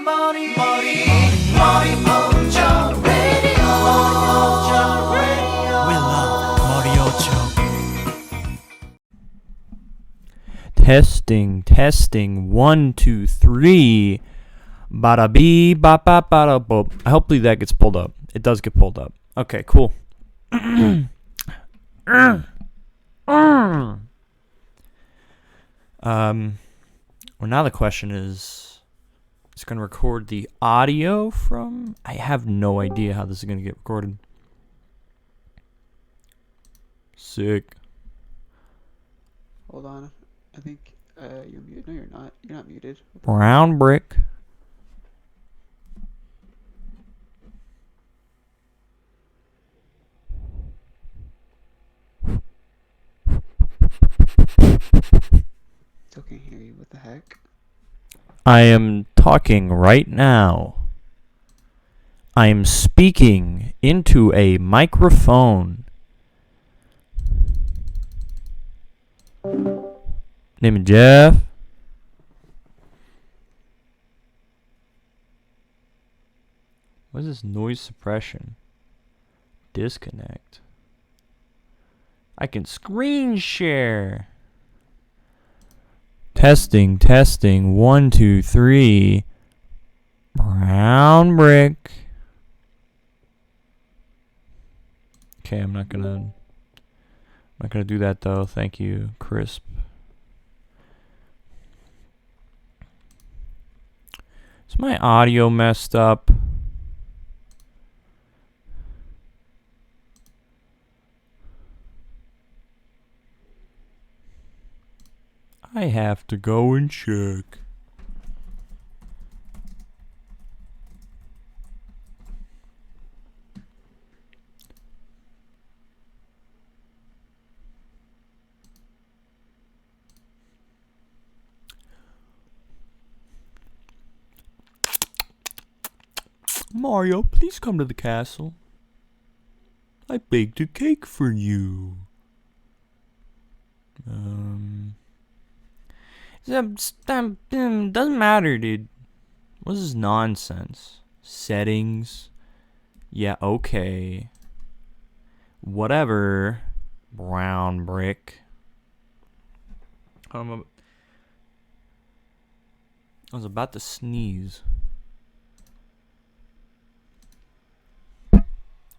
Morioh-Cho Radio. Morioh-Cho Radio. We love Morioh-Cho. Testing. 1, 2, 3. Bada bee, ba ba bada boop. Hopefully that gets pulled up. It does get pulled up. Okay, cool. Well, now the question is, it's going to record the audio from... I have no idea how this is going to get recorded. Sick. Hold on. I think you're muted. No, you're not. You're not muted. Brown brick. Still can't hear you. What the heck? I am talking right now. I am speaking into a microphone. Name is Jeff. What is this noise suppression? Disconnect. I can screen share. Testing. 1, 2, 3. Brown brick. Okay, I'm not gonna do that though. Thank you, Crisp. Is my audio messed up? I have to go and check. Mario, please come to the castle. I baked a cake for you. Doesn't matter, dude. What is this nonsense? Settings. Yeah, okay. Whatever. Brown brick. I was about to sneeze.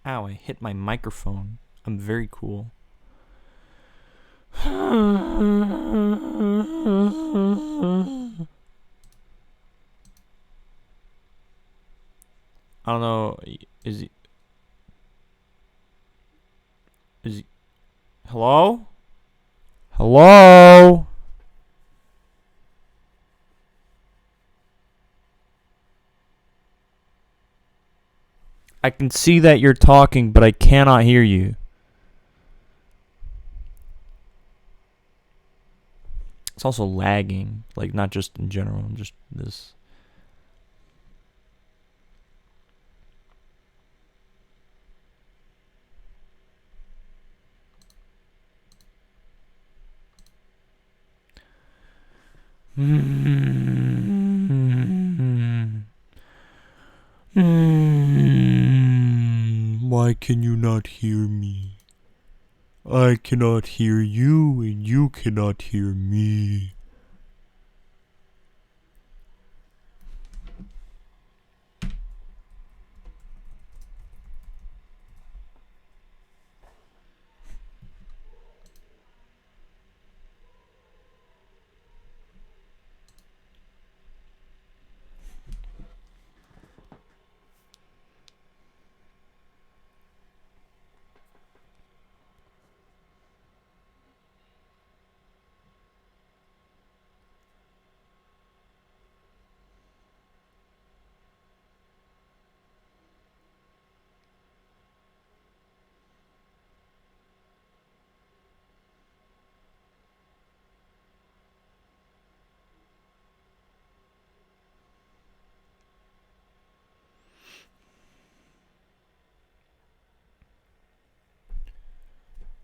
Ow, I hit my microphone. I'm very cool. I don't know. Is he hello? Hello? I can see that you're talking, but I cannot hear you. It's also lagging, like not just in general, just this. Why can you not hear me? I cannot hear you, and you cannot hear me.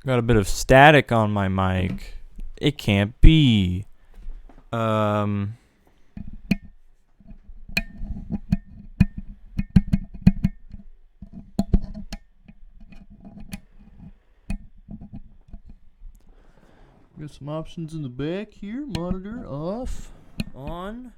Got a bit of static on my mic. It can't be. some options in the back here. Monitor off, on.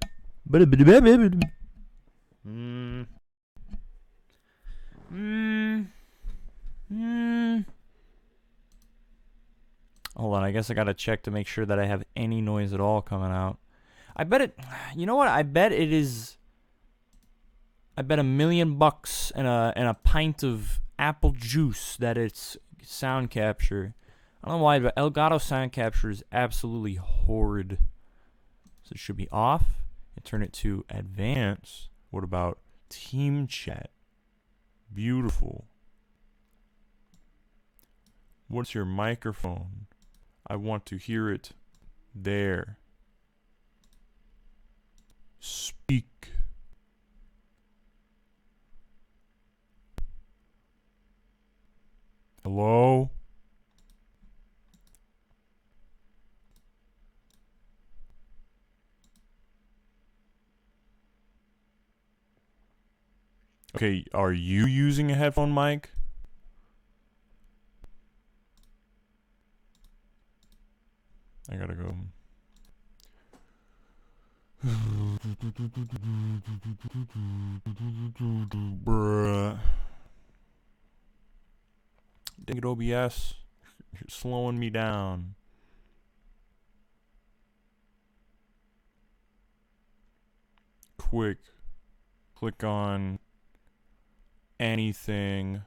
Hold on, I guess I gotta check to make sure that I have any noise at all coming out. I bet it. You know what? I bet it is. I bet $1,000,000 and a pint of apple juice that it's sound capture. I don't know why, but Elgato sound capture is absolutely horrid. So it should be off. And turn it to advanced. What about team chat? Beautiful. What's your microphone? I want to hear it there. Speak. Hello? Okay, are you using a headphone mic? I gotta go. Bruh. Dang it, OBS. You're slowing me down. Quick. Click on anything.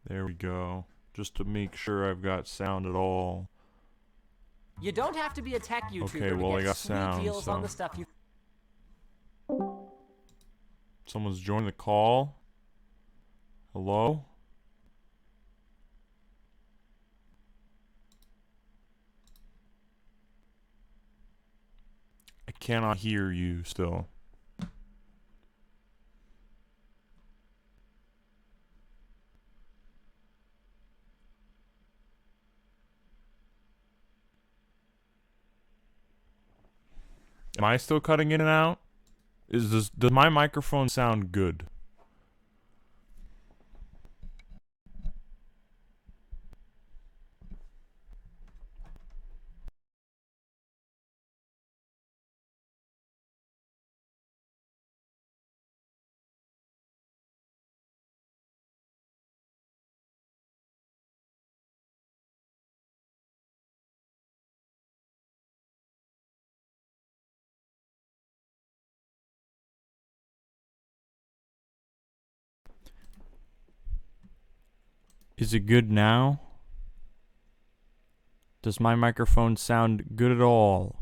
There we go. Just to make sure I've got sound at all. You don't have to be a tech YouTuber Okay, well, to I get got sweet sound, deals on so. the stuff you... Someone's joining the call. Hello? I cannot hear you still. Am I still cutting in and out? Does my microphone sound good? Is it good now? Does my microphone sound good at all?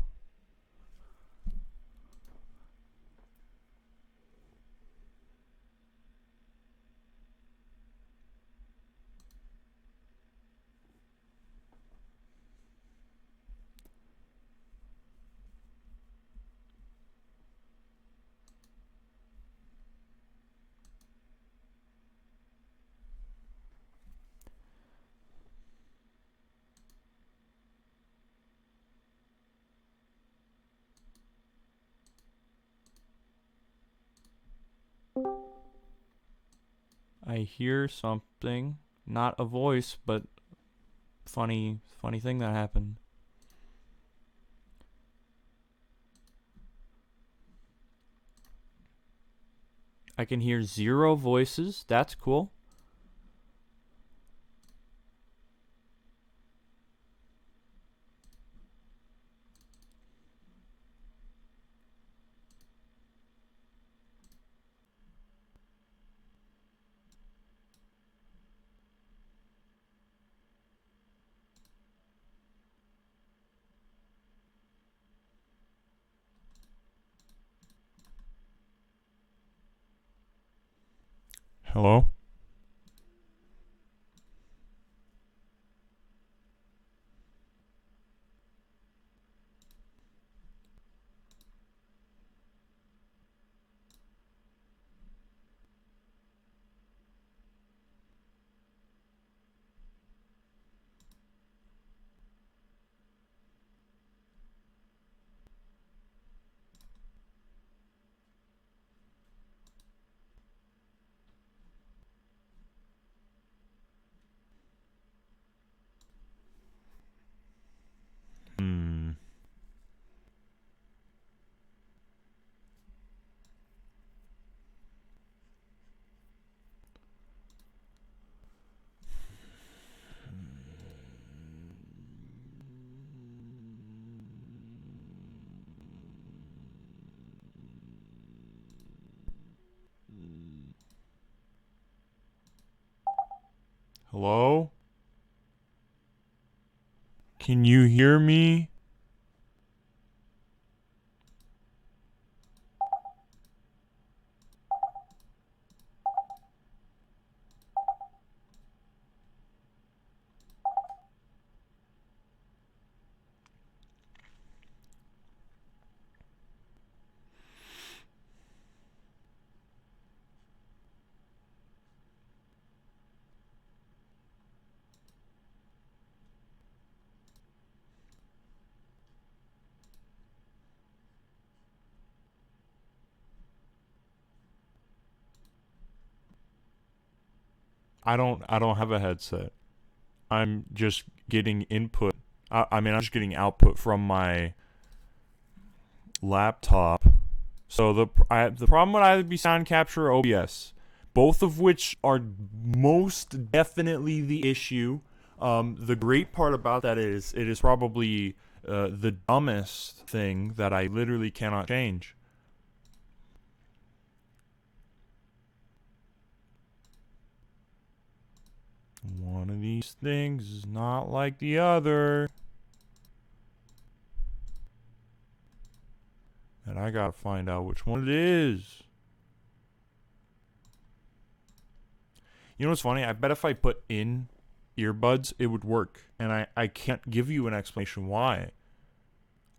I hear something. Not a voice, but funny thing that happened. I can hear 0 voices. That's cool. Hello? Hello? Can you hear me? I don't have a headset. I'm just getting input. I mean, I'm just getting output from my laptop. So the problem would either be sound capture or OBS, both of which are most definitely the issue. The great part about that is it is probably the dumbest thing that I literally cannot change. One of these things is not like the other. And I gotta find out which one it is. You know what's funny? I bet if I put in earbuds, it would work. And I can't give you an explanation why.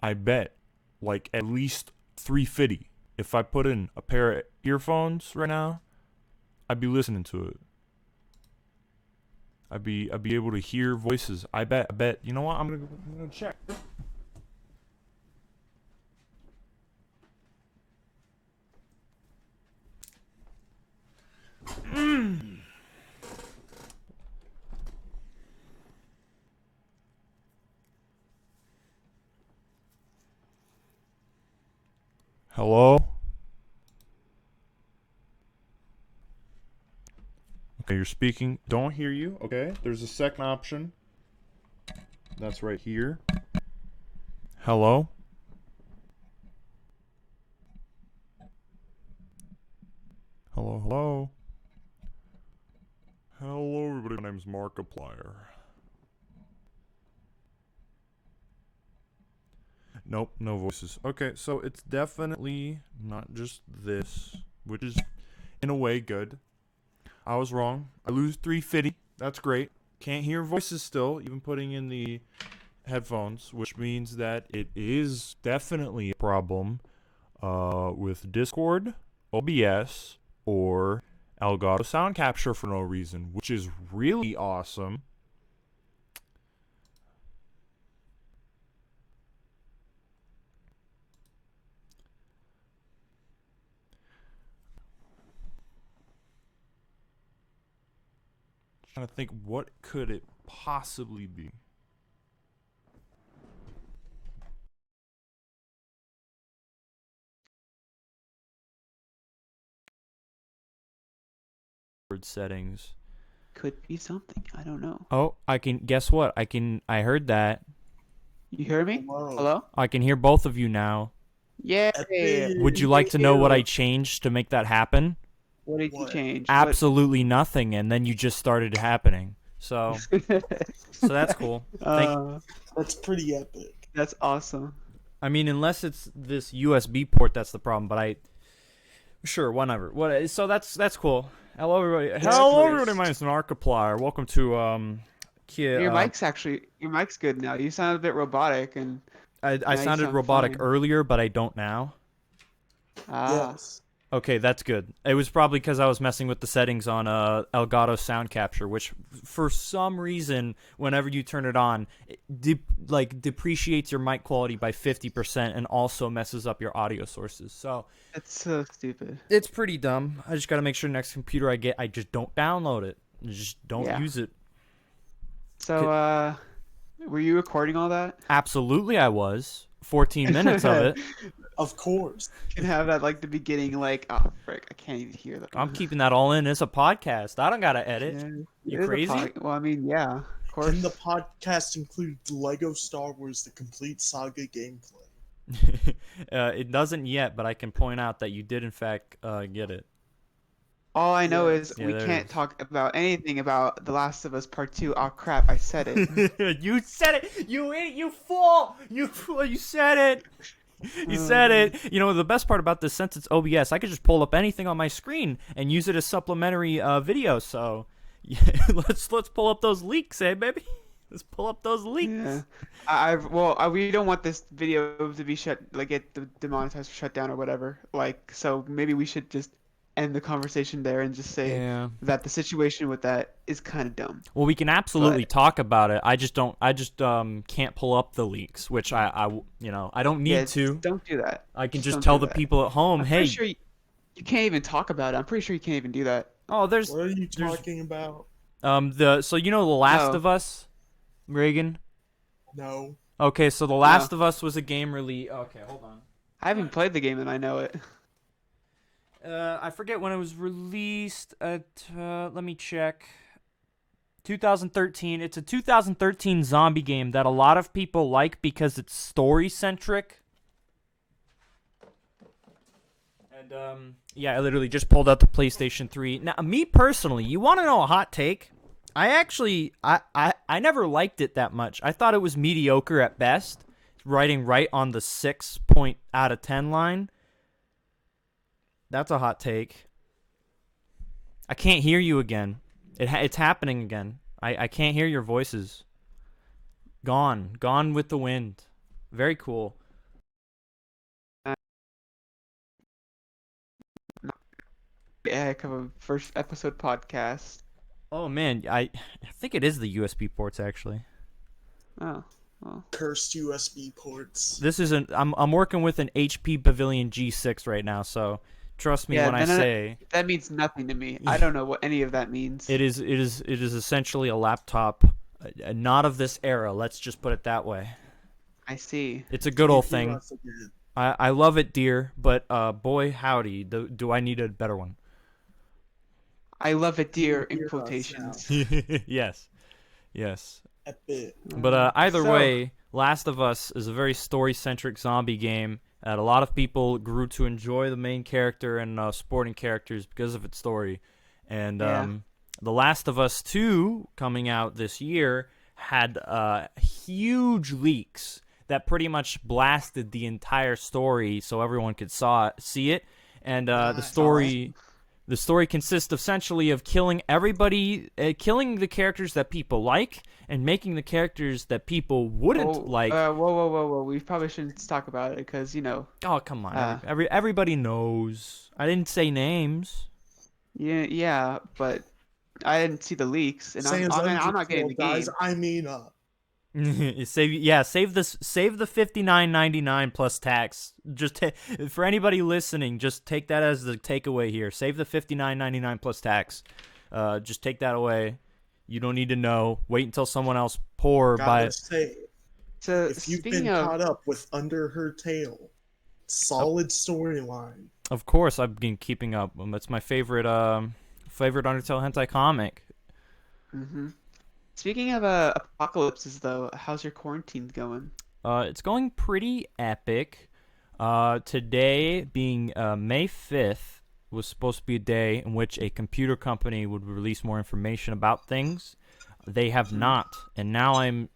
I bet like at least $350. If I put in a pair of earphones right now, I'd be listening to it. I'd be able to hear voices. I bet. You know what? I'm gonna check. Hello? Okay, you're speaking. Don't hear you. Okay, there's a second option. That's right here. Hello? Hello, hello. Hello, everybody. My name's Markiplier. Nope, no voices. Okay, so it's definitely not just this, which is in a way good. I was wrong. I lose $350. That's great. Can't hear voices still, even putting in the headphones, which means that it is definitely a problem with Discord, OBS, or Elgato Sound Capture for no reason, which is really awesome. Trying to think, what could it possibly be? Settings. Could be something. I don't know. Oh, I can guess what? I heard that. You hear me? Hello? I can hear both of you now. Yeah. Would you like to know what I changed to make that happen? What did you change? Absolutely nothing, and then you just started happening. So that's cool. That's pretty epic. That's awesome. I mean, unless it's this USB port that's the problem, but sure, whatever. So that's cool. Hello everybody. Hello everybody. My name's Markiplier. Welcome to Your mic's good now. You sound a bit robotic, and I sounded robotic earlier, but I don't now. Yes. Okay, that's good. It was probably because I was messing with the settings on Elgato Sound Capture, which for some reason, whenever you turn it on, it depreciates your mic quality by 50% and also messes up your audio sources. So it's so stupid. It's pretty dumb. I just got to make sure next computer I get, I just don't download it. I just don't use it. So, were you recording all that? Absolutely, I was. 14 minutes of it. Of course. You can have that like the beginning, like, oh frick, I can't even hear that. I'm keeping that all in. It's a podcast. I don't gotta edit. Yeah, you crazy? Well, I mean, yeah, of course. Can the podcast include Lego Star Wars: The Complete Saga gameplay? It doesn't yet, but I can point out that you did in fact get it. All I know is Yeah, we there it can't is. talk about anything about The Last of Us Part 2. Oh crap, I said it. You said it. You idiot. You fool. You fool. You said it. You said Um, it. You know, the best part about this, since it's OBS, I could just pull up anything on my screen and use it as supplementary video. So, yeah, let's pull up those leaks, eh, baby? Let's pull up those leaks. Yeah. We don't want this video to be demonetized or shut down or whatever. Like, so maybe we should just end the conversation there and just say Yeah. that the situation with that is kind of dumb. Well, we can absolutely But talk about it. I just don't. I just can't pull up the leaks, which I don't need yeah, to. don't do that. I can Just just don't tell do the that. people at home, I'm hey, pretty sure you can't even talk about it. I'm pretty sure you can't even do that. oh, there's What are you talking about? so you know The Last No. of Us, Reagan. No. Okay, so The Last of Us was a game release. Okay, hold on. I haven't played the game and I know it. I forget when it was released. Let me check. 2013. It's a 2013 zombie game that a lot of people like because it's story centric. And yeah, I literally just pulled out the PlayStation 3. Now, me personally, you want to know a hot take? I never liked it that much. I thought it was mediocre at best, writing right on the 6 point out of 10 line. That's a hot take. I can't hear you again. It's happening again. I can't hear your voices. Gone with the wind. Very cool. Heck of a first episode podcast. Oh man, I think it is the USB ports actually. Oh, well. Cursed USB ports. This isn't. I'm working with an HP Pavilion G6 right now, so trust me Yeah, when I then say that means nothing to me. I don't know what any of that means. it is essentially a laptop, not of this era. Let's just put it that way. I see. It's a good old You hear thing. us again. I love it, dear, but boy howdy, do I need a better one? I love it, dear, in Hear us quotations. Yes. Epic. But either So- way, Last of Us is a very story-centric zombie game that a lot of people grew to enjoy the main character and supporting characters because of its story. And Yeah. The Last of Us 2 coming out this year had huge leaks that pretty much blasted the entire story so everyone could see it. And the story... The story consists essentially of killing everybody, killing the characters that people like, and making the characters that people wouldn't like. Whoa. We probably shouldn't talk about it because, you know. Oh, come on. Everybody knows. I didn't say names. Yeah, but I didn't see the leaks, and I'm not getting the game. guys. I mean, save the $59.99 plus tax. Just for anybody listening, just take that as the takeaway here. Save the $59.99 plus tax. Just take that away. You don't need to know. Wait until someone else poor gotta buys. say, So if you've been speaking of, caught up with Under Her Tail, solid storyline. Of course, I've been keeping up. That's my favorite Undertale hentai comic. speaking of apocalypses, though, how's your quarantine going? It's going pretty epic. Today, being May 5th, was supposed to be a day in which a computer company would release more information about things. They have not. And now I'm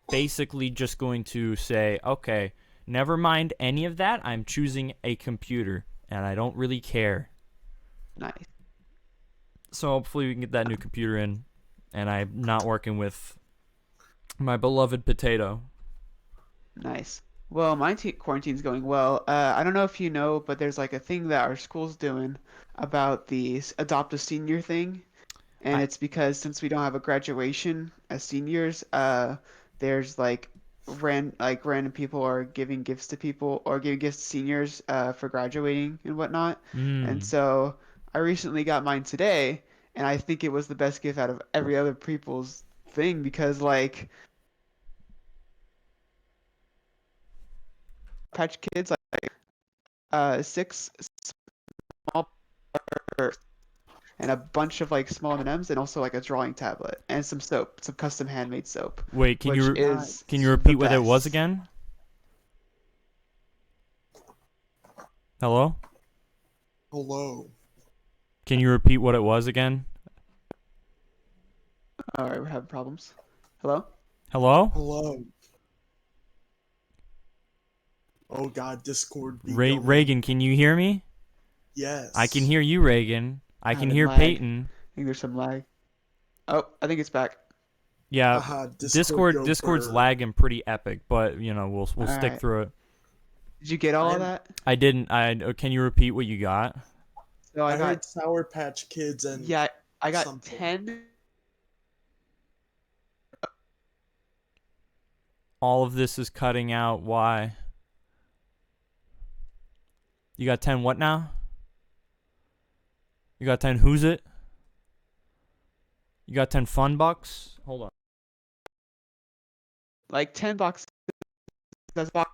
basically just going to say, okay, never mind any of that. I'm choosing a computer, and I don't really care. Nice. So hopefully we can get that new computer in, and I'm not working with my beloved potato. Nice. Well, my quarantine's going well. I don't know if you know, but there's like a thing that our school's doing about the adopt a senior thing, and it's because since we don't have a graduation as seniors, there's like random people are giving gifts to people or giving gifts to seniors for graduating and whatnot. And so I recently got mine today, and I think it was the best gift out of every other people's thing because like Patch Kids like 6 small burgers and a bunch of like small M&Ms and also like a drawing tablet and some soap, some custom handmade soap. Wait, can you is repeat the what it was best. again? Hello? Hello. Can you repeat what it was again? All right, we're having problems. Hello? Hello? Hello. Oh God, Discord be Ray going. Reagan, can you hear me? Yes. I can hear you, Reagan. I can Having hear lag. Peyton. I think there's some lag. Oh, I think it's back. Yeah, Haha, Discord go Discord's bird. lagging pretty epic, but we'll All stick right. through it. Did you get all of I'm- that? I didn't. Can you repeat what you got? So I I got heard Sour Patch Kids and yeah, I got something. 10. All of this is cutting out. Why? You got 10 what now? You got 10 who's it? You got 10 fun bucks? Hold on. Like 10 boxes. That's box.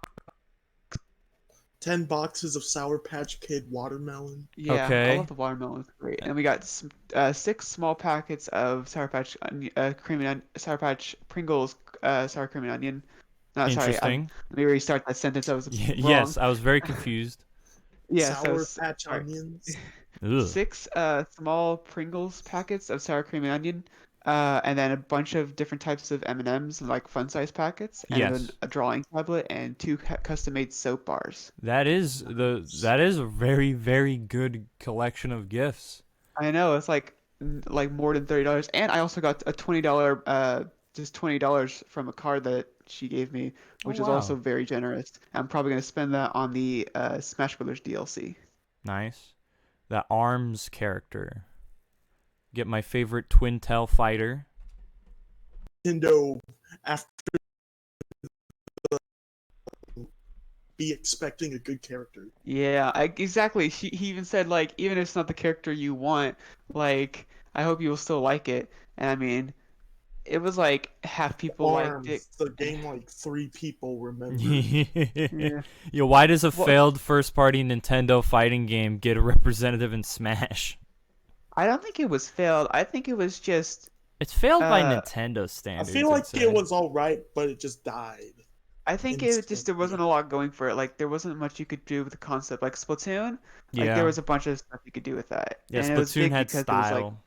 10 boxes of Sour Patch Kid watermelon. Yeah, I Okay. love the watermelon. It's great. And we got 6 small packets of Sour Patch Sour Patch Pringles sour cream and onion. No, sorry. Interesting. Let me restart that sentence. I was wrong. Yes, I was very confused. Yeah, Sour so Patch sorry. Onions. Ugh. 6 small Pringles packets of sour cream and onion, and then a bunch of different types of M&Ms, like fun size packets, and then Yes. a drawing tablet and 2 custom-made soap bars. That is a very, very good collection of gifts. I know it's like more than $30, and I also got a $20 from a card that she gave me, which Oh, is also wow. very generous. I'm probably gonna spend that on the Smash Brothers DLC. Nice. That ARMS character. Get my favorite twin tail fighter. Nintendo, after be expecting a good character. Yeah, exactly. He even said like even if it's not the character you want, like I hope you will still like it. And I mean, it was like half people liked it. Arms, the game like 3 people remember. Yeah. Yo, why does a Well, failed first-party Nintendo fighting game get a representative in Smash? I don't think it was failed. I think it was just It's failed by uh Nintendo I standards. feel like I'd say. it was alright, but it just died. I think it just there wasn't a lot going for it. Like there wasn't much you could do with the concept. Like Splatoon, like there Yeah. was a bunch of stuff you could do with that. Yeah, And it was Splatoon big had because it was like style.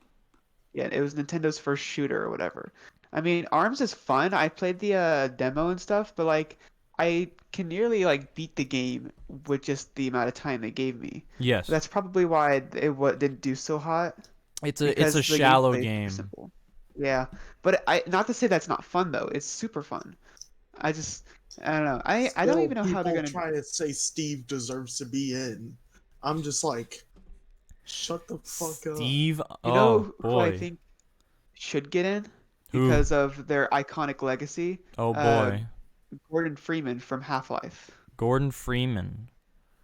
yeah, it was Nintendo's first shooter or whatever. I mean, ARMS is fun. I played the demo and stuff, but like I can nearly like beat the game with just the amount of time they gave me. Yes. That's probably why didn't do so hot It's a because the shallow gameplay is super game. simple. Yeah, but I not to say that's not fun though. It's super fun. I just I don't know. I don't Still, even know how they're people gonna. try to say Steve deserves to be in. I'm just like, shut the fuck up. Steve, You know who I boy. think should get in Who? because of their iconic legacy? Oh Uh, boy. Gordon Freeman from Half-Life. Gordon Freeman.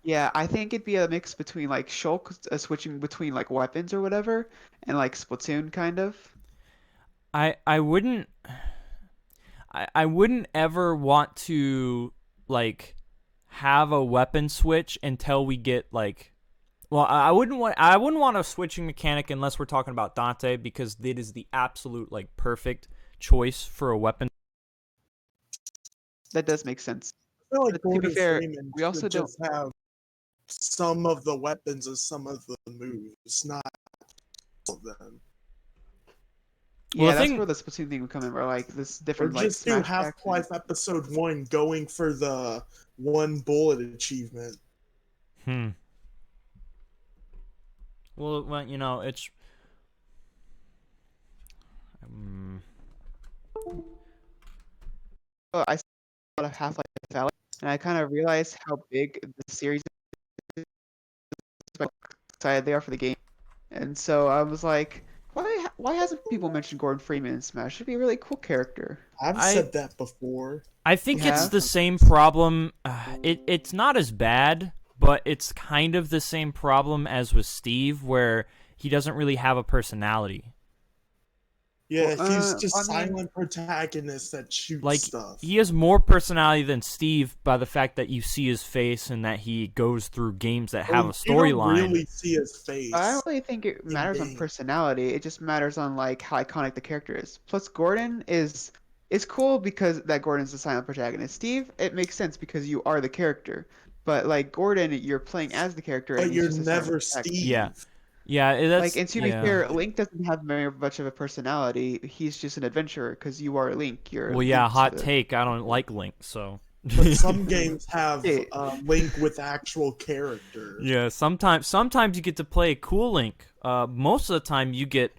Yeah, I think it'd be a mix between like Shulk switching between like weapons or whatever, and like Splatoon kind of. I wouldn't I wouldn't ever want to like have a weapon switch until we get like well, I wouldn't want a switching mechanic unless we're talking about Dante because it is the absolute like perfect choice for a weapon. That does make sense. I feel like But to be Gordon fair, Freeman we also should don't. just have some of the weapons and some of the moves, not all of them. Well, Yeah, the that's thing- where the Splatoon thing would come in, where like this Or different like just do Smash packs and- Half-Life Episode 1 going for the 1 bullet achievement. Well, it's I saw a lot of Half-Life Alyx, and I kind of realized how big the series is, how excited they are for the game. And so I was like, why hasn't people mentioned Gordon Freeman in Smash? Should be a really cool character. I've said that before. I think You it's have? the same problem. It's not as bad, but it's kind of the same problem as with Steve, where he doesn't really have a personality. Yeah, Well, he's just I mean- silent protagonist that shoots Like stuff. he has more personality than Steve by the fact that you see his face and that he goes through games that have a You don't storyline. really see his face. I don't really think it matters on game. personality. It just matters on like how iconic the character is. Plus, Gordon is cool because that Gordon's the silent protagonist. Steve, it makes sense because you are the character. But like Gordon, you're playing as the character, But and he's you're just a silent never protagonist. Steve. Yeah. Yeah, Like, that's and to be yeah. fair, Link doesn't have very much of a personality. He's just an adventurer because you are Link. You're Well, yeah, linked to hot the. take. I don't like Link, so. But some games have Yeah. Link with actual character. Yeah, sometimes you get to play a cool Link. Most of the time you get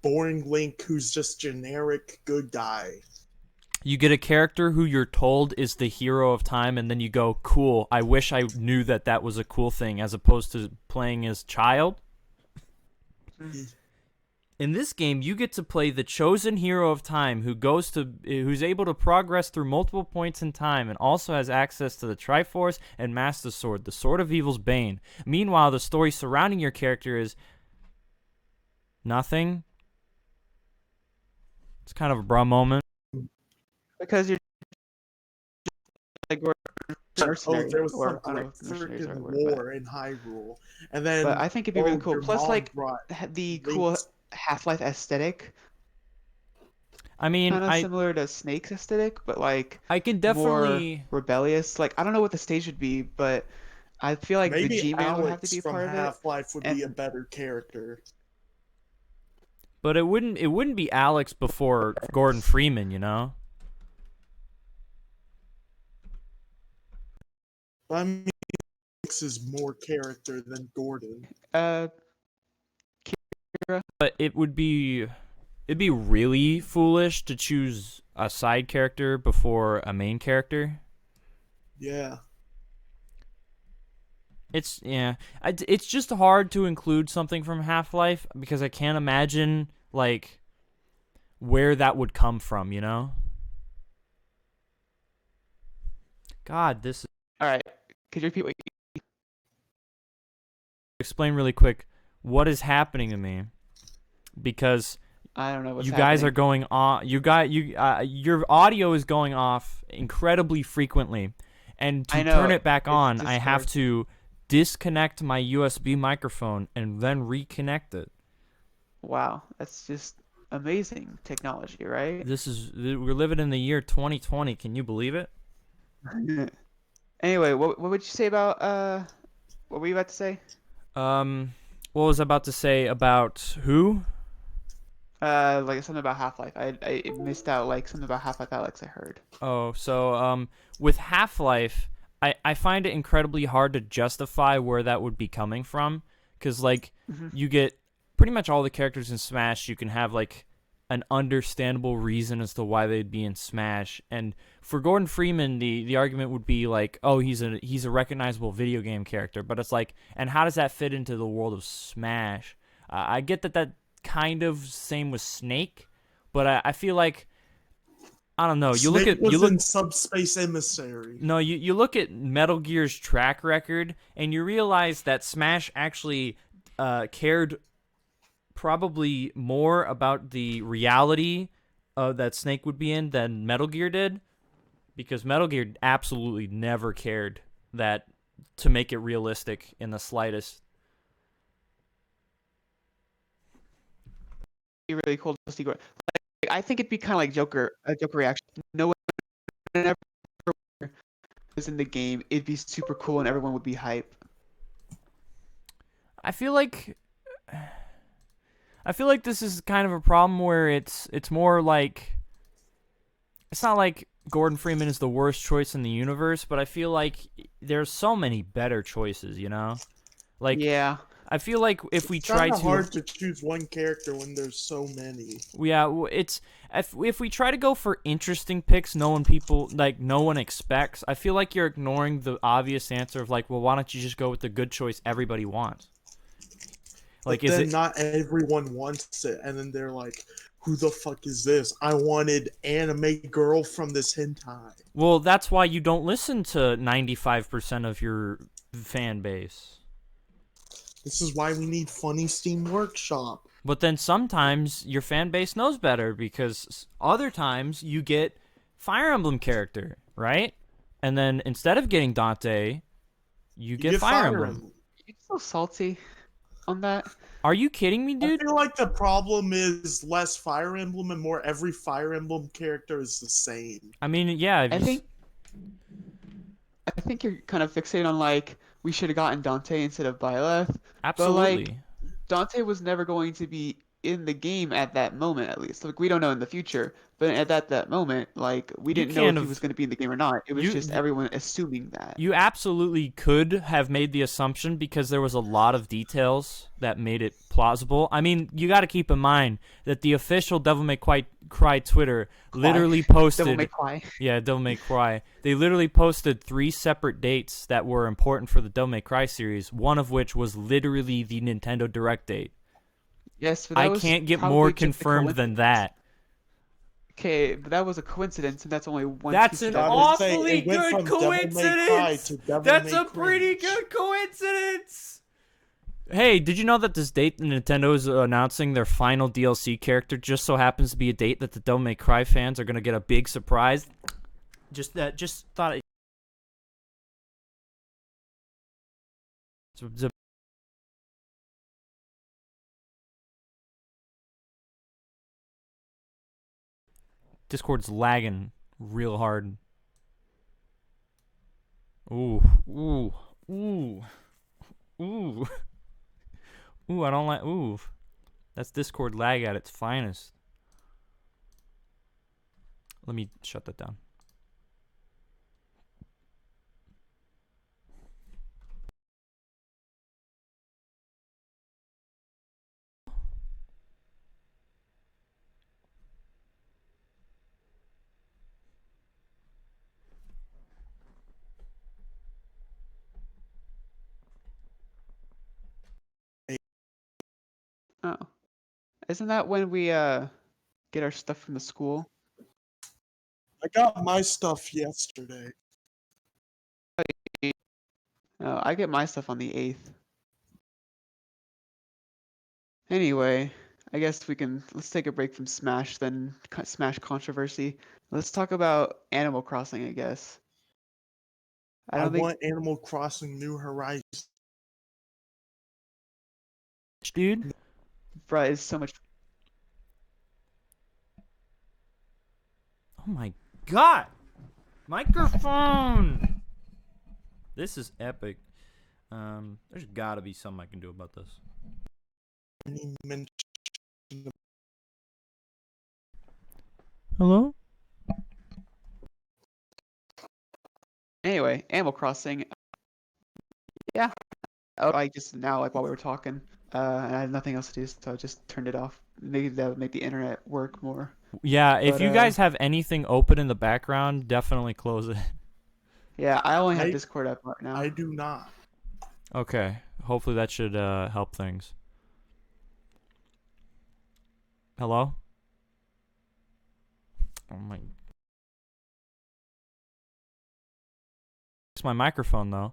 Boring Link who's just generic good guy. a character who you're told is the hero of time, and then you go, cool, I wish I knew that was a cool thing, as opposed to playing as child. In this game, you get to play the chosen hero of time who's able to progress through multiple points in time and also has access to the Triforce and Master Sword, the Sword of Evil's Bane. Meanwhile, the story surrounding your character is nothing. It's kind of a bra moment. Because you're like mercenary, there was or I something don't know like if mercenary is the right freaking word, but war in Hyrule, and then I think it'd be really cool. your Plus, mom like brought the cool Link's. Half-Life aesthetic, I mean, kind of similar to Snake's aesthetic, but like I can more definitely. rebellious. Like I don't know what the stage would be, but I feel like the Maybe G-Man would have to Alex be a from part of it. Half-Life would be a And better character. But it wouldn't be Alex before Gordon Freeman, you know? I mean, Alex is more character than Gordon. uh, Kira, But it'd be really foolish to choose a side character before a main character. Yeah. It's just hard to include something from Half-Life because I can't imagine like where that would come from, you know? God, this is all right. Could you repeat what explain really quick what is happening to me because I don't know what's you guys are happening. going on your audio is going off incredibly frequently, and to I turn know, it back it's on I have Discord. to disconnect my USB microphone and then reconnect it. Wow, that's just amazing technology, right? We're living in the year 2020. Can you believe it? Anyway, what would you say about what were you about to say? What was I about to say about who? Like something about Half-Life. I missed out like something about Half-Life Alex I heard. Oh, so with Half-Life, I find it incredibly hard to justify where that would be coming from, because like Mhm. you get pretty much all the characters in Smash. You can have like an understandable reason as to why they'd be in Smash, and for Gordon Freeman, the argument would be like, oh, he's a recognizable video game character, but it's like, and how does that fit into the world of Smash? I get that kind of same with Snake, but I feel like I don't know. Snake was in Subspace Emissary. No, you look at Metal Gear's track record, and you realize that Smash actually cared probably more about the reality that Snake would be in than Metal Gear did, because Metal Gear absolutely never cared that to make it realistic in the slightest. It'd be really cool to see. Like, I think it'd be kind of like a Joker reaction. No one ever was in the game. It'd be super cool, and everyone would be hype. I feel like this is kind of a problem where it's more like it's not like Gordon Freeman is the worst choice in the universe, but I feel like there's so many better choices, you know? Like Yeah. I feel like if we It's try kind to of hard to choose one character when there's so many. yeah, it's if we try to go for interesting picks, no one expects. I feel like you're ignoring the obvious answer of like, well, why don't you just go with the good choice everybody wants? Like, But then not everyone wants it, and then they're like, "Who the fuck is this? I wanted anime girl from this hentai." Well, that's why you don't listen to 95% of your fan base. This is why we need Funny Steam Workshop. But then sometimes your fan base knows better, because other times you get Fire Emblem character, right? And then instead of getting Dante, you get Fire Emblem. You're so salty on that. Are you kidding me, I dude? feel like the problem is less Fire Emblem and more every Fire Emblem character is the same. I mean, yeah. I think you're kind of fixated on like we should have gotten Dante instead of Byleth. Absolutely. Dante was never going to be in the game at that moment, at least. Like we don't know in the future, but at that moment, like we You didn't know can't if he was have going to be in the game or not. It was just you everyone assuming that. you absolutely could have made the assumption because there was a lot of details that made it plausible. I mean, you got to keep in mind that the official Devil May Cry Twitter literally Devil posted May Cry. Yeah, Devil May Cry. They literally posted 3 separate dates that were important for the Devil May Cry series, one of which was literally the Nintendo Direct date. Yes, but that I was can't get more probably just a confirmed than that. Okay, but that was a coincidence, and that's only one That's piece of an Gotta evidence. say, awfully it went good from Devil May Cry coincidence. to Devil That's May a pretty Cringe. good coincidence. Hey, did you know that this date Nintendo is announcing their final DLC character just so happens to be a date that the Devil May Cry fans are gonna get a big surprise? Just thought. Discord's lagging real hard. Ooh, ooh, ooh, ooh, ooh. I don't like. Ooh, that's Discord lag at its finest. Let me shut that down. Oh, isn't that when we get our stuff from the school? I got my stuff yesterday. Oh, I get my stuff on the 8th. Anyway, I guess let's take a break from Smash then Smash controversy. Let's talk about Animal Crossing, I guess. I I don't think want Animal Crossing New Horizons. Dude, bruh is so much. oh my god, microphone. This is epic. There's gotta be something I can do about this. Any mention Hello? Anyway, Animal Crossing. Yeah, I just now like while we were talking, and I had nothing else to do, so I just turned it off. Maybe that would make the internet work more. Yeah, if But, you guys have anything open in the background, definitely close it. Yeah, I only have I- Discord up right now. I do not. Okay, hopefully that should help things. Hello? Oh my. It's my microphone though.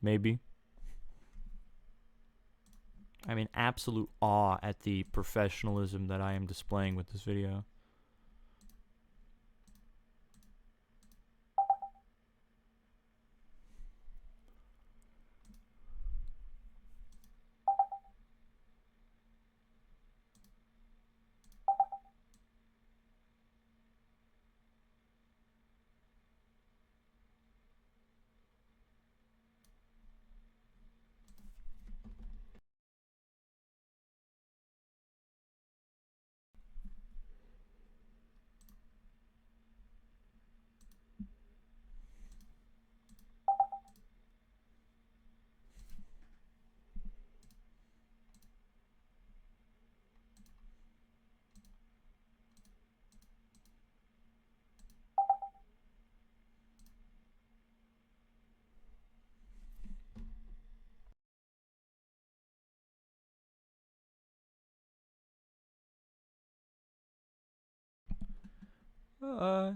Maybe. I'm in absolute awe at the professionalism that I am displaying with this video. Uh,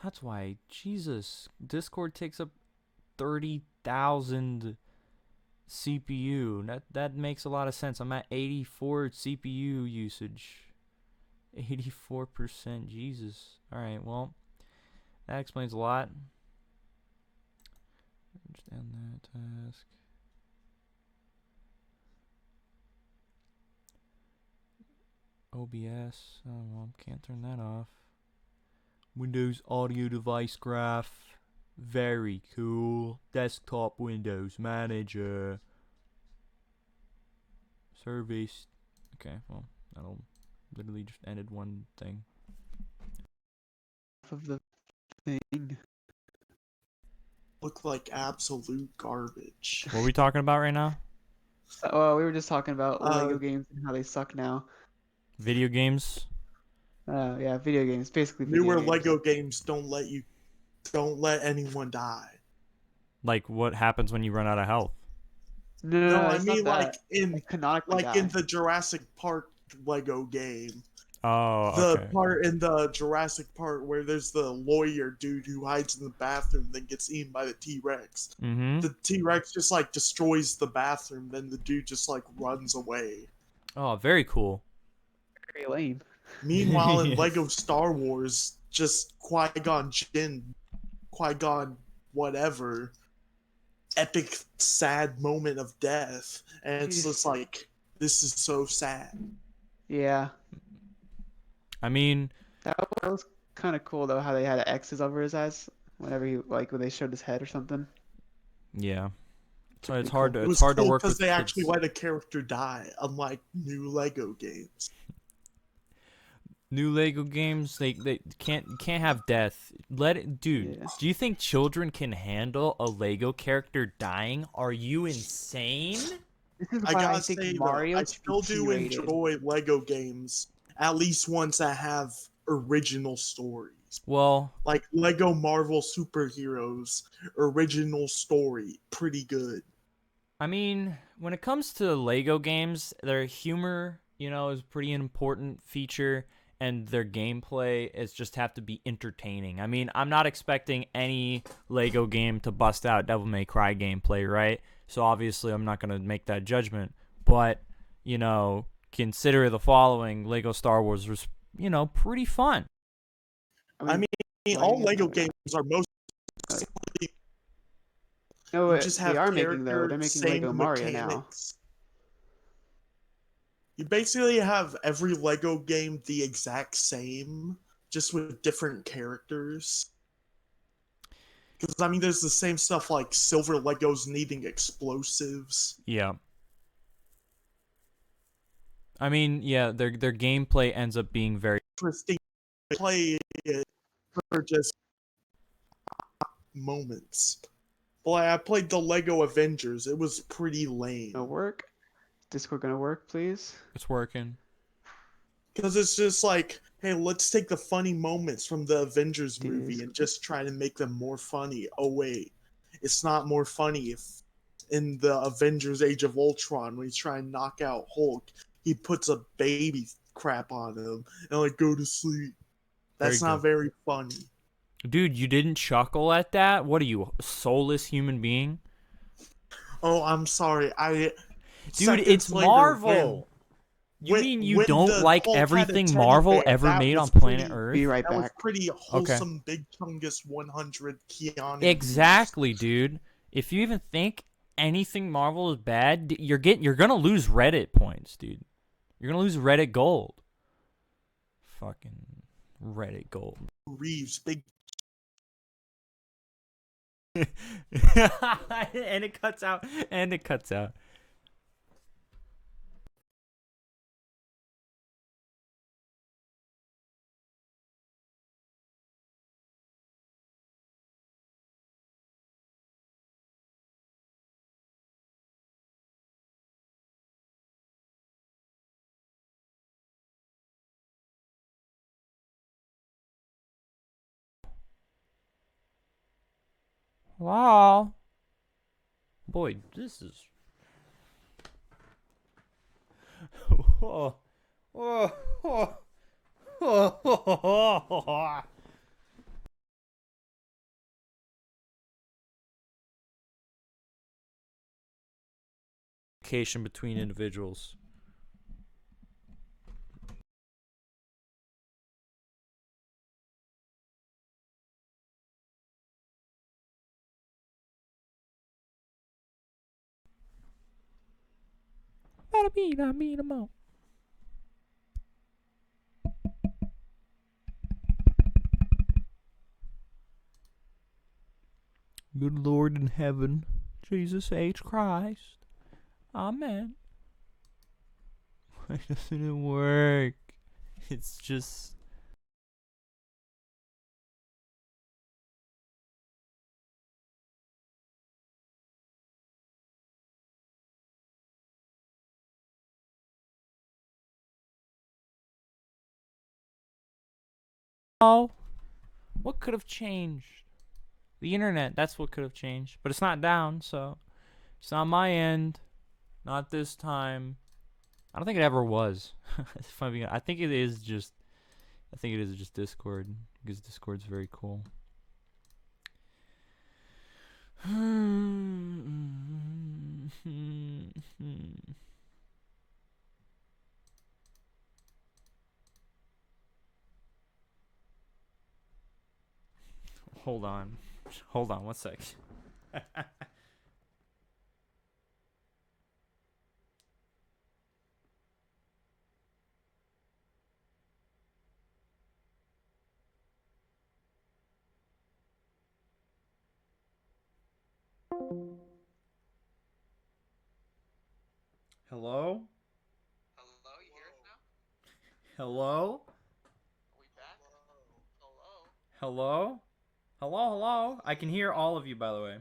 that's why, Jesus, Discord takes up 30,000 CPU. That makes a lot of sense. I'm at 84 CPU usage. 84%, Jesus. All right, well, That explains a lot. Understand that task. OBS. Oh, well, can't turn that off. Windows audio device graph. Very cool. Desktop Windows Manager. Service. Okay, well, that'll literally just ended one thing. Of the thing. Look like absolute garbage. What are we talking about right now? So, we were just talking about Lego Uh, games and how they suck now. Video games? Yeah, video games, basically video Newer games. Lego games don't let anyone die. Like, what happens when you run out of health? No, No, I it's not mean that. in They canonically die. the Jurassic Park Lego game. Oh, The okay. part in the Jurassic Park where there's the lawyer dude who hides in the bathroom then gets eaten by the T-Rex. Mm-hmm. The T-Rex just like destroys the bathroom, then the dude just like runs away. Oh, very cool. Very lame. Meanwhile, in Yes. Lego Star Wars, just Qui-Gon Jinn, Qui-Gon whatever, epic sad moment of death, and it's Jeez. just like, this is so sad. Yeah, I mean, that was kind of cool though. How they had X's over his eyes whenever when they showed his head or something. yeah. So it's Pretty hard cool. to It was work cool with because they actually kids. let a character die, unlike new Lego games. New Lego games, they can't have death. Let it, dude. Yeah. Do you think children can handle a Lego character dying? Are you insane? This is I why I gotta think say though, I Mario should still be do T-rated. enjoy Lego games, at least ones that have original stories. Well, Like Lego Marvel Superheroes, original story, pretty good. I mean, when it comes to Lego games, their humor, is a pretty important feature, and their gameplay is just have to be entertaining. I mean, I'm not expecting any Lego game to bust out Devil May Cry gameplay, right? So obviously, I'm not gonna make that judgment. But consider the following: Lego Star Wars was, pretty fun. I mean, all Lego games are mostly No, you just they have are making though. character, They're making same Lego Mario now. mechanics. You basically have every Lego game the exact same, just with different characters. Because I mean, there's the same stuff like silver Legos needing explosives. Yeah. I mean, yeah, their gameplay ends up being very. Interesting to play it for just moments. Well, I played the Lego Avengers. It was pretty lame. Gonna work? Discord gonna work, please? It's working. Because it's just like, hey, let's take the funny moments from the Avengers movie Jeez. and just try to make them more funny. Oh, wait. It's not more funny if in the Avengers Age of Ultron, when he's trying to knock out Hulk, he puts a baby crap on him and, like, go to sleep. That's Very not good. very funny. Dude, you didn't chuckle at that? What are you, a soulless human being? Oh, I'm sorry. Dude, it's Marvel. You mean you when don't the like Hulk had a everything teddy Marvel bear, ever that made was on planet pretty- Earth? Be right That was back. pretty wholesome, Big Chungus 100 Keanu. Exactly, dude. If you even think anything Marvel is bad, you're gonna lose Reddit points, dude. You're gonna lose Reddit gold. Fucking Reddit gold. Reeves, Big And it cuts out. And it cuts out. Wow. Boy, this is. Oh. Oh. Oh. Oh. Communication between individuals. beat 'em up. Good Lord in heaven, Jesus H. Christ. Amen. Why doesn't it work? It's just... Oh, what could have changed? The internet, that's what could have changed. But it's not down, so it's not my end. Not this time. I don't think it ever was. If I'm being, I think it is just Discord, because Discord's very cool. Hold on. Hold on 1 sec. Hello? Hello, you hear us now? Hello? Are we back? Hello? Hello? Hello, hello? I can hear all of you, by the way.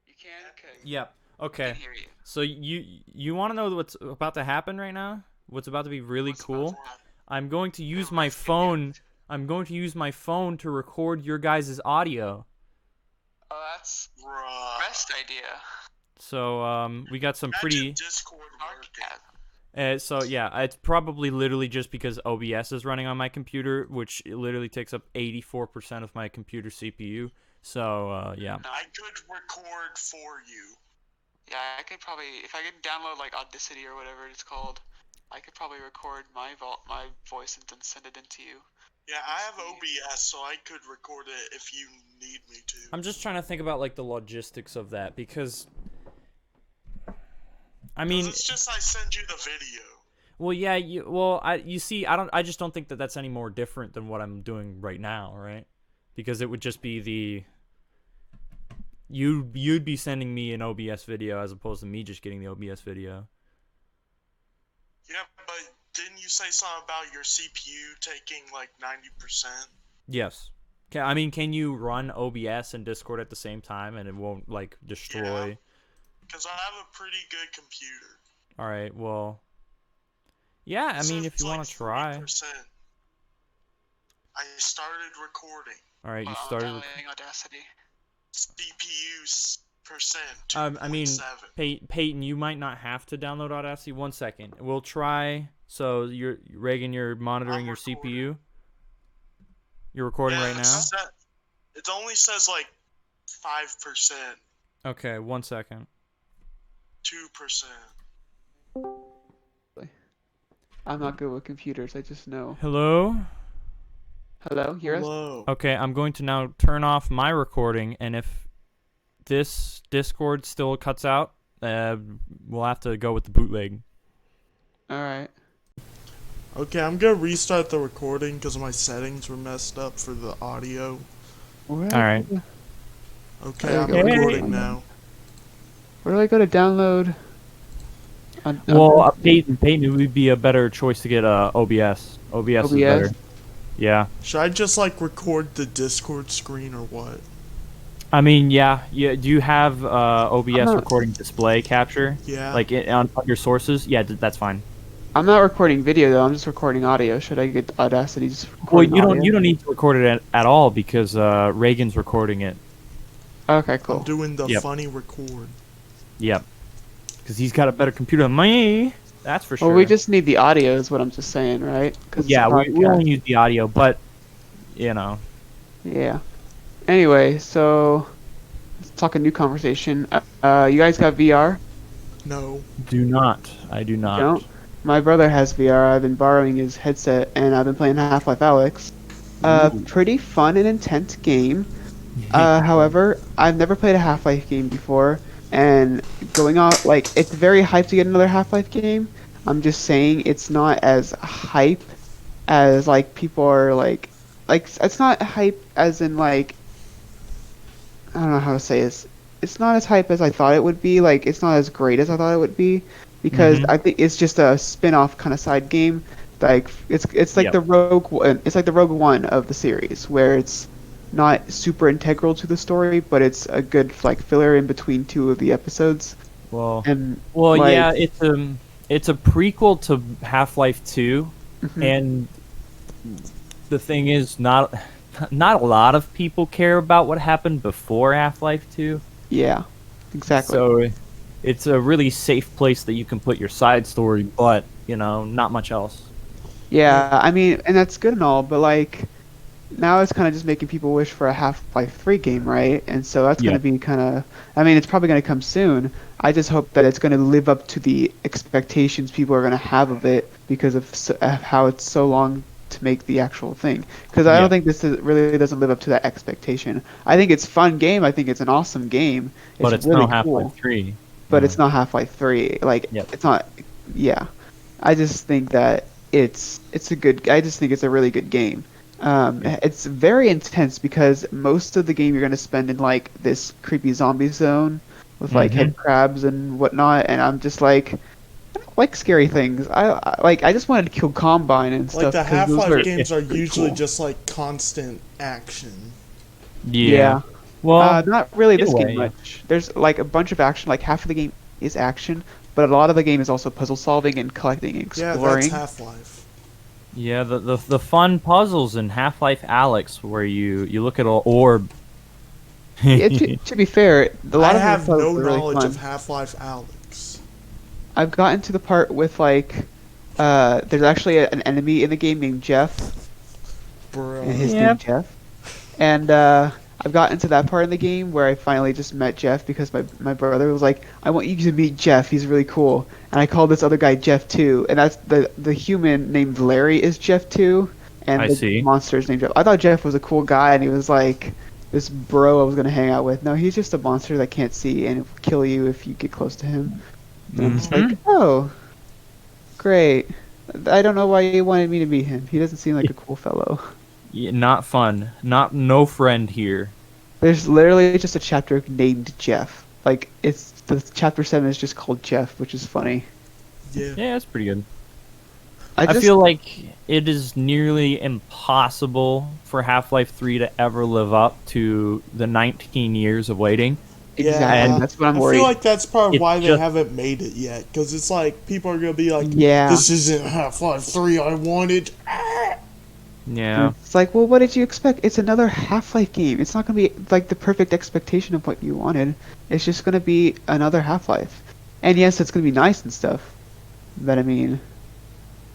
You can? Okay. Yep. I Okay. can hear you. So you want to know what's about to happen right now? What's about to be really What's about cool? to happen? I'm going to use my phone. I'm going to use my phone to record your guys' audio. Oh, that's the Bruh. best idea. So we got some pretty. Imagine Discord working. So yeah, it's probably literally just because OBS is running on my computer, which it literally takes up 84% of my computer CPU. So yeah. I could record for you. Yeah, I could probably, if I could download like Audacity or whatever it's called, I could probably record my voice and then send it into you. Yeah, I have OBS, so I could record it if you need me to. I'm just trying to think about like the logistics of that because I mean it's just I send you the video. Well, yeah, you see, I just don't think that that's any more different than what I'm doing right now, right? Because it would just be you'd be sending me an OBS video as opposed to me just getting the OBS video. Yeah, but didn't you say something about your CPU taking like 90%? Yes. Can you run OBS and Discord at the same time and it won't like destroy? Yeah, because I have a pretty good computer. All right, well. Yeah, I mean, if you want to try. 3%. I started recording. All right, you started. Downloading Audacity. CPU percent. I mean, Peyton, you might not have to download Audacity. 1 second, we'll try. So Reagan, you're monitoring your CPU. You're recording right now. It only says like 5%. Okay, 1 second. 2%. I'm not good with computers, I just know. Hello? Hello, hear us? Hello. Okay, I'm going to now turn off my recording, and if this Discord still cuts out, we'll have to go with the bootleg. Alright. Okay, I'm gonna restart the recording because my settings were messed up for the audio. Alright. Okay, I'm recording now. Where do I go to download? Well, Peyton, it would be a better choice to get OBS. OBS is better. Yeah. Should I just like record the Discord screen or what? I mean, yeah. Do you have OBS recording display capture? Yeah. Like on your sources? Yeah, that's fine. I'm not recording video though. I'm just recording audio. Should I get Audacity? Well, you don't need to record it at all because Reagan's recording it. Okay, cool. I'm doing the funny record. Yep. Because he's got a better computer than me. That's for sure. Well, we just need the audio, is what I'm just saying, right? Yeah, we only use the audio, but you know. Yeah. Anyway, so let's talk a new conversation. You guys got VR? No. Do not. I do not. Don't? My brother has VR. I've been borrowing his headset, and I've been playing Half-Life Alyx. Pretty fun and intense game. However, I've never played a Half-Life game before, And going on, like, it's very hyped to get another Half-Life game. I'm just saying it's not as hype as like people are like it's not hype as in like I don't know how to say this. It's not as hype as I thought it would be. Like it's not as great as I thought it would be because Mm-hmm. I think it's just a spin-off kind of side game. Like it's like Yep. the Rogue One. It's like the Rogue One of the series where it's not super integral to the story, but it's a good like filler in between two of the episodes. Well, And well, like yeah, it's a prequel to Half-Life 2, mhm, and the thing is, not a lot of people care about what happened before Half-Life 2, yeah, exactly. so it's a really safe place that you can put your side story, but not much else. Yeah. Yeah, I mean, and that's good and all, but like now it's kind of just making people wish for a Half-Life 3 game, right? And so that's going Yeah, to be kind of, I mean, it's probably going to come soon. I just hope that it's going to live up to the expectations people are going to have of it because of how it's so long to make the actual thing. Because I yeah, don't think really doesn't live up to that expectation. I think it's a fun game. I think it's an awesome game. but It's it's no really Half-Life cool, 3. but Yeah. it's not Half-Life 3. Like, Yep. it's not, yeah. I just think that it's a good. I just think it's a really good game. Yeah. It's very intense because most of the game you're gonna spend in like this creepy zombie zone with like Mm-hmm. head crabs and whatnot, and I'm just like, I don't like scary things. I just wanted to kill Combine and Like stuff the because those Half-Life are games are pretty usually cool. just like constant action. Yeah. Yeah. Well, Not really in a this game way, yeah. much. There's like a bunch of action. Like half of the game is action, but a lot of the game is also puzzle solving and collecting and Yeah, that's exploring. Half-Life. Yeah, the fun puzzles in Half-Life Alex where you look at an orb. Yeah, to be fair, a I lot of the have puzzles no are really knowledge of fun. Half-Life Alex. I've gotten to the part with like, there's actually an enemy in the game named Jeff, and Bruh. his Yeah. name Jeff, and I've gotten to that part in the game where I finally just met Jeff because my brother was like, I want you to meet Jeff. He's really cool, and I called this other guy Jeff too, and that's the human named Larry is Jeff too, and I the see. monster's named Jeff. I thought Jeff was a cool guy, and he was like this bro I was gonna hang out with. No, he's just a monster that can't see and will kill you if you get close to him. And I'm just Mm-hmm. like, oh, great. I don't know why you wanted me to meet him. He doesn't seem like a cool fellow. Yeah, not fun. No friend here. There's literally just a chapter named Jeff. Like it's the chapter 7 is just called Jeff, which is funny. Yeah. Yeah, that's pretty good. I I just feel like it is nearly impossible for Half-Life 3 to ever live up to the 19 years of waiting. exactly And that's what I'm I worried. feel like that's probably it's why they just haven't made it yet. Because it's like, people are going to be like, Yeah. this isn't Half-Life 3 I wanted. yeah. It's like, well, what did you expect? It's another Half-Life game. It's not gonna be like the perfect expectation of what you wanted. It's just gonna be another Half-Life. And yes, it's gonna be nice and stuff. But I mean,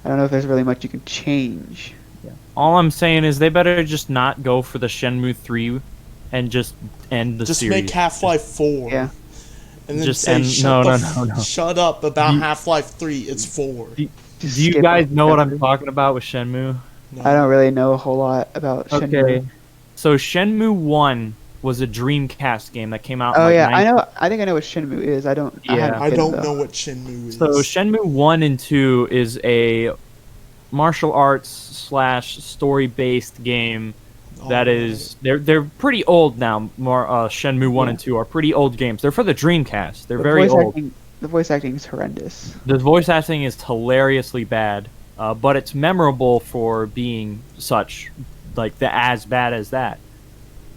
I don't know if there's really much you can change. All I'm saying is they better just not go for the Shenmue 3 and just end the Just series. make Half-Life 4. Yeah. And then Just say, end- shut, no, the no, no, no. shut up about You- Half-Life 3. It's 4. Do, Just do you skip guys know what I'm over. talking about with Shenmue? No. I don't really know a whole lot about Shenmue. Okay. So Shenmue 1 was a Dreamcast game that came out in Oh like yeah, 19 I know. I think I know what Shenmue is. I don't. I Yeah. haven't I played it, don't though. know what Shenmue is. So Shenmue 1 and 2 is a martial arts slash story based game that is they're pretty old now. More Shenmue 1 Yeah. and 2 are pretty old games. They're for the Dreamcast. They're The very voice old. acting. The voice acting is horrendous. The voice acting is hilariously bad, but it's memorable for being such, like the as bad as that.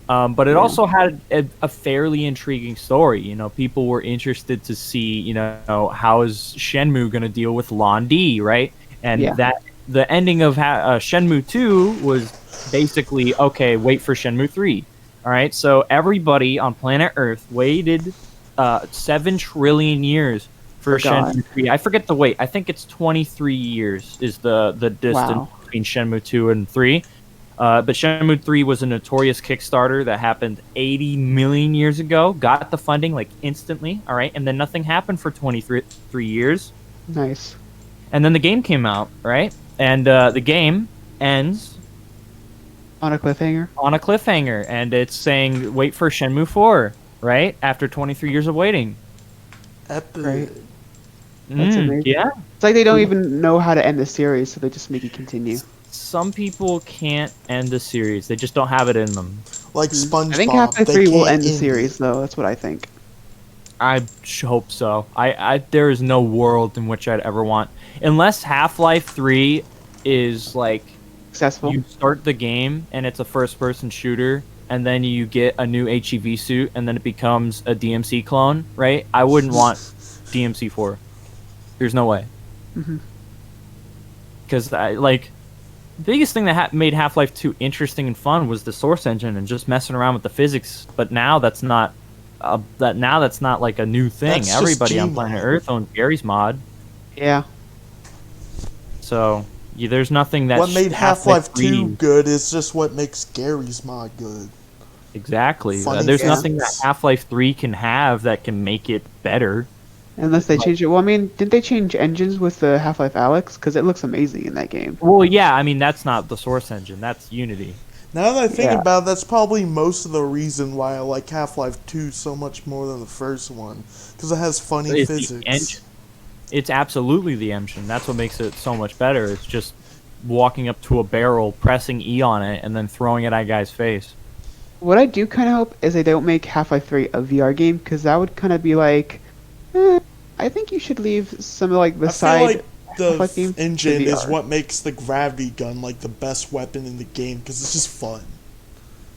But it Yeah. also had a fairly intriguing story. You know, people were interested to see, how is Shenmue going to deal with Lan Di, right? And Yeah. that the ending of Shenmue 2 was basically, okay, wait for Shenmue 3. All right, so everybody on planet Earth waited 7 trillion years for Forgot. Shenmue 3. I forget the wait. I think it's 23 years is the distance Wow. between Shenmue 2 and 3. But Shenmue 3 was a notorious Kickstarter that happened 80 million years ago, got the funding like instantly, all right? And then nothing happened for 23 years. Nice. And then the game came out, right? And the game ends On a cliffhanger. on a cliffhanger, and it's saying, wait for Shenmue 4, right? After 23 years of waiting. Epic. Great. That's amazing. Yeah. It's like they don't even know how to end the series, so they just make it continue. Some people can't end the series. They just don't have it in them. Like I think SpongeBob, Half-Life they 3 will can't end the end series, it. though. That's what I think. I hope so. There is no world in which I'd ever want, unless Half-Life 3 is like Successful. you start the game and it's a first-person shooter, and then you get a new HEV suit, and then it becomes a DMC clone, right? I wouldn't want DMC 4. There's no way. Mhm. Because the biggest thing that made Half-Life 2 interesting and fun was the source engine and just messing around with the physics. But now that's not that's not like a new thing. That's just Everybody on Gmod. planet Earth owns Gary's mod, Yeah. so there's nothing that What made Half-Life Half-Life 2 3 good is just what makes Gary's mod good. exactly. Funny There's Yeah. nothing that physics. Half-Life 3 can have that can make it better. Unless they change it. Well, I mean, didn't they change engines with the Half-Life Alyx? Because it looks amazing in that game. Well, yeah, I mean that's not the source engine. That's Unity. Now that I think Yeah. about it, that's probably most of the reason why I like Half-Life 2 so much more than the first one. Because it has funny It's the physics. engine. It's absolutely the engine. That's what makes it so much better. It's just walking up to a barrel, pressing E on it, and then throwing it at a guy's face. What I do kind of hope is they don't make Half-Life 3 a VR game, because that would kind of be like, I think you should leave some of like the I side feel like the Half-Life games to engine is VR. what makes the gravity gun like the best weapon in the game because it's just fun.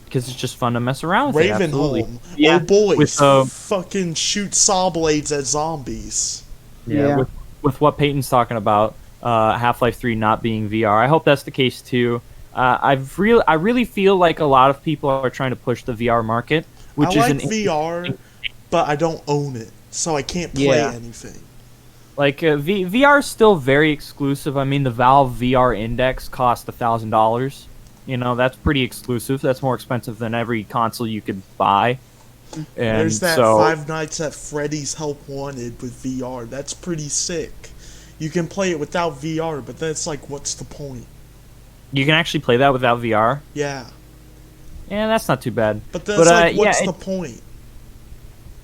Because it's just fun to mess around with it, absolutely. Ravenholm, Yeah, oh boys, with, fucking shoot saw blades at zombies. Yeah. With what Peyton's talking about, Half-Life 3 not being VR. I hope that's the case too. I really feel like a lot of people are trying to push the VR market, which I is like an VR, but I don't own it, so I can't play Yeah. anything. like VR is still very exclusive. I mean, the Valve VR Index cost $1,000. You know, that's pretty exclusive. That's more expensive than every console you could buy. And There's that so, Five Nights at Freddy's Help Wanted with VR. That's pretty sick. You can play it without VR, but that's like, what's the point? you can actually play that without VR. Yeah, Yeah, that's not too bad. but that's But, like, yeah, what's it- the point?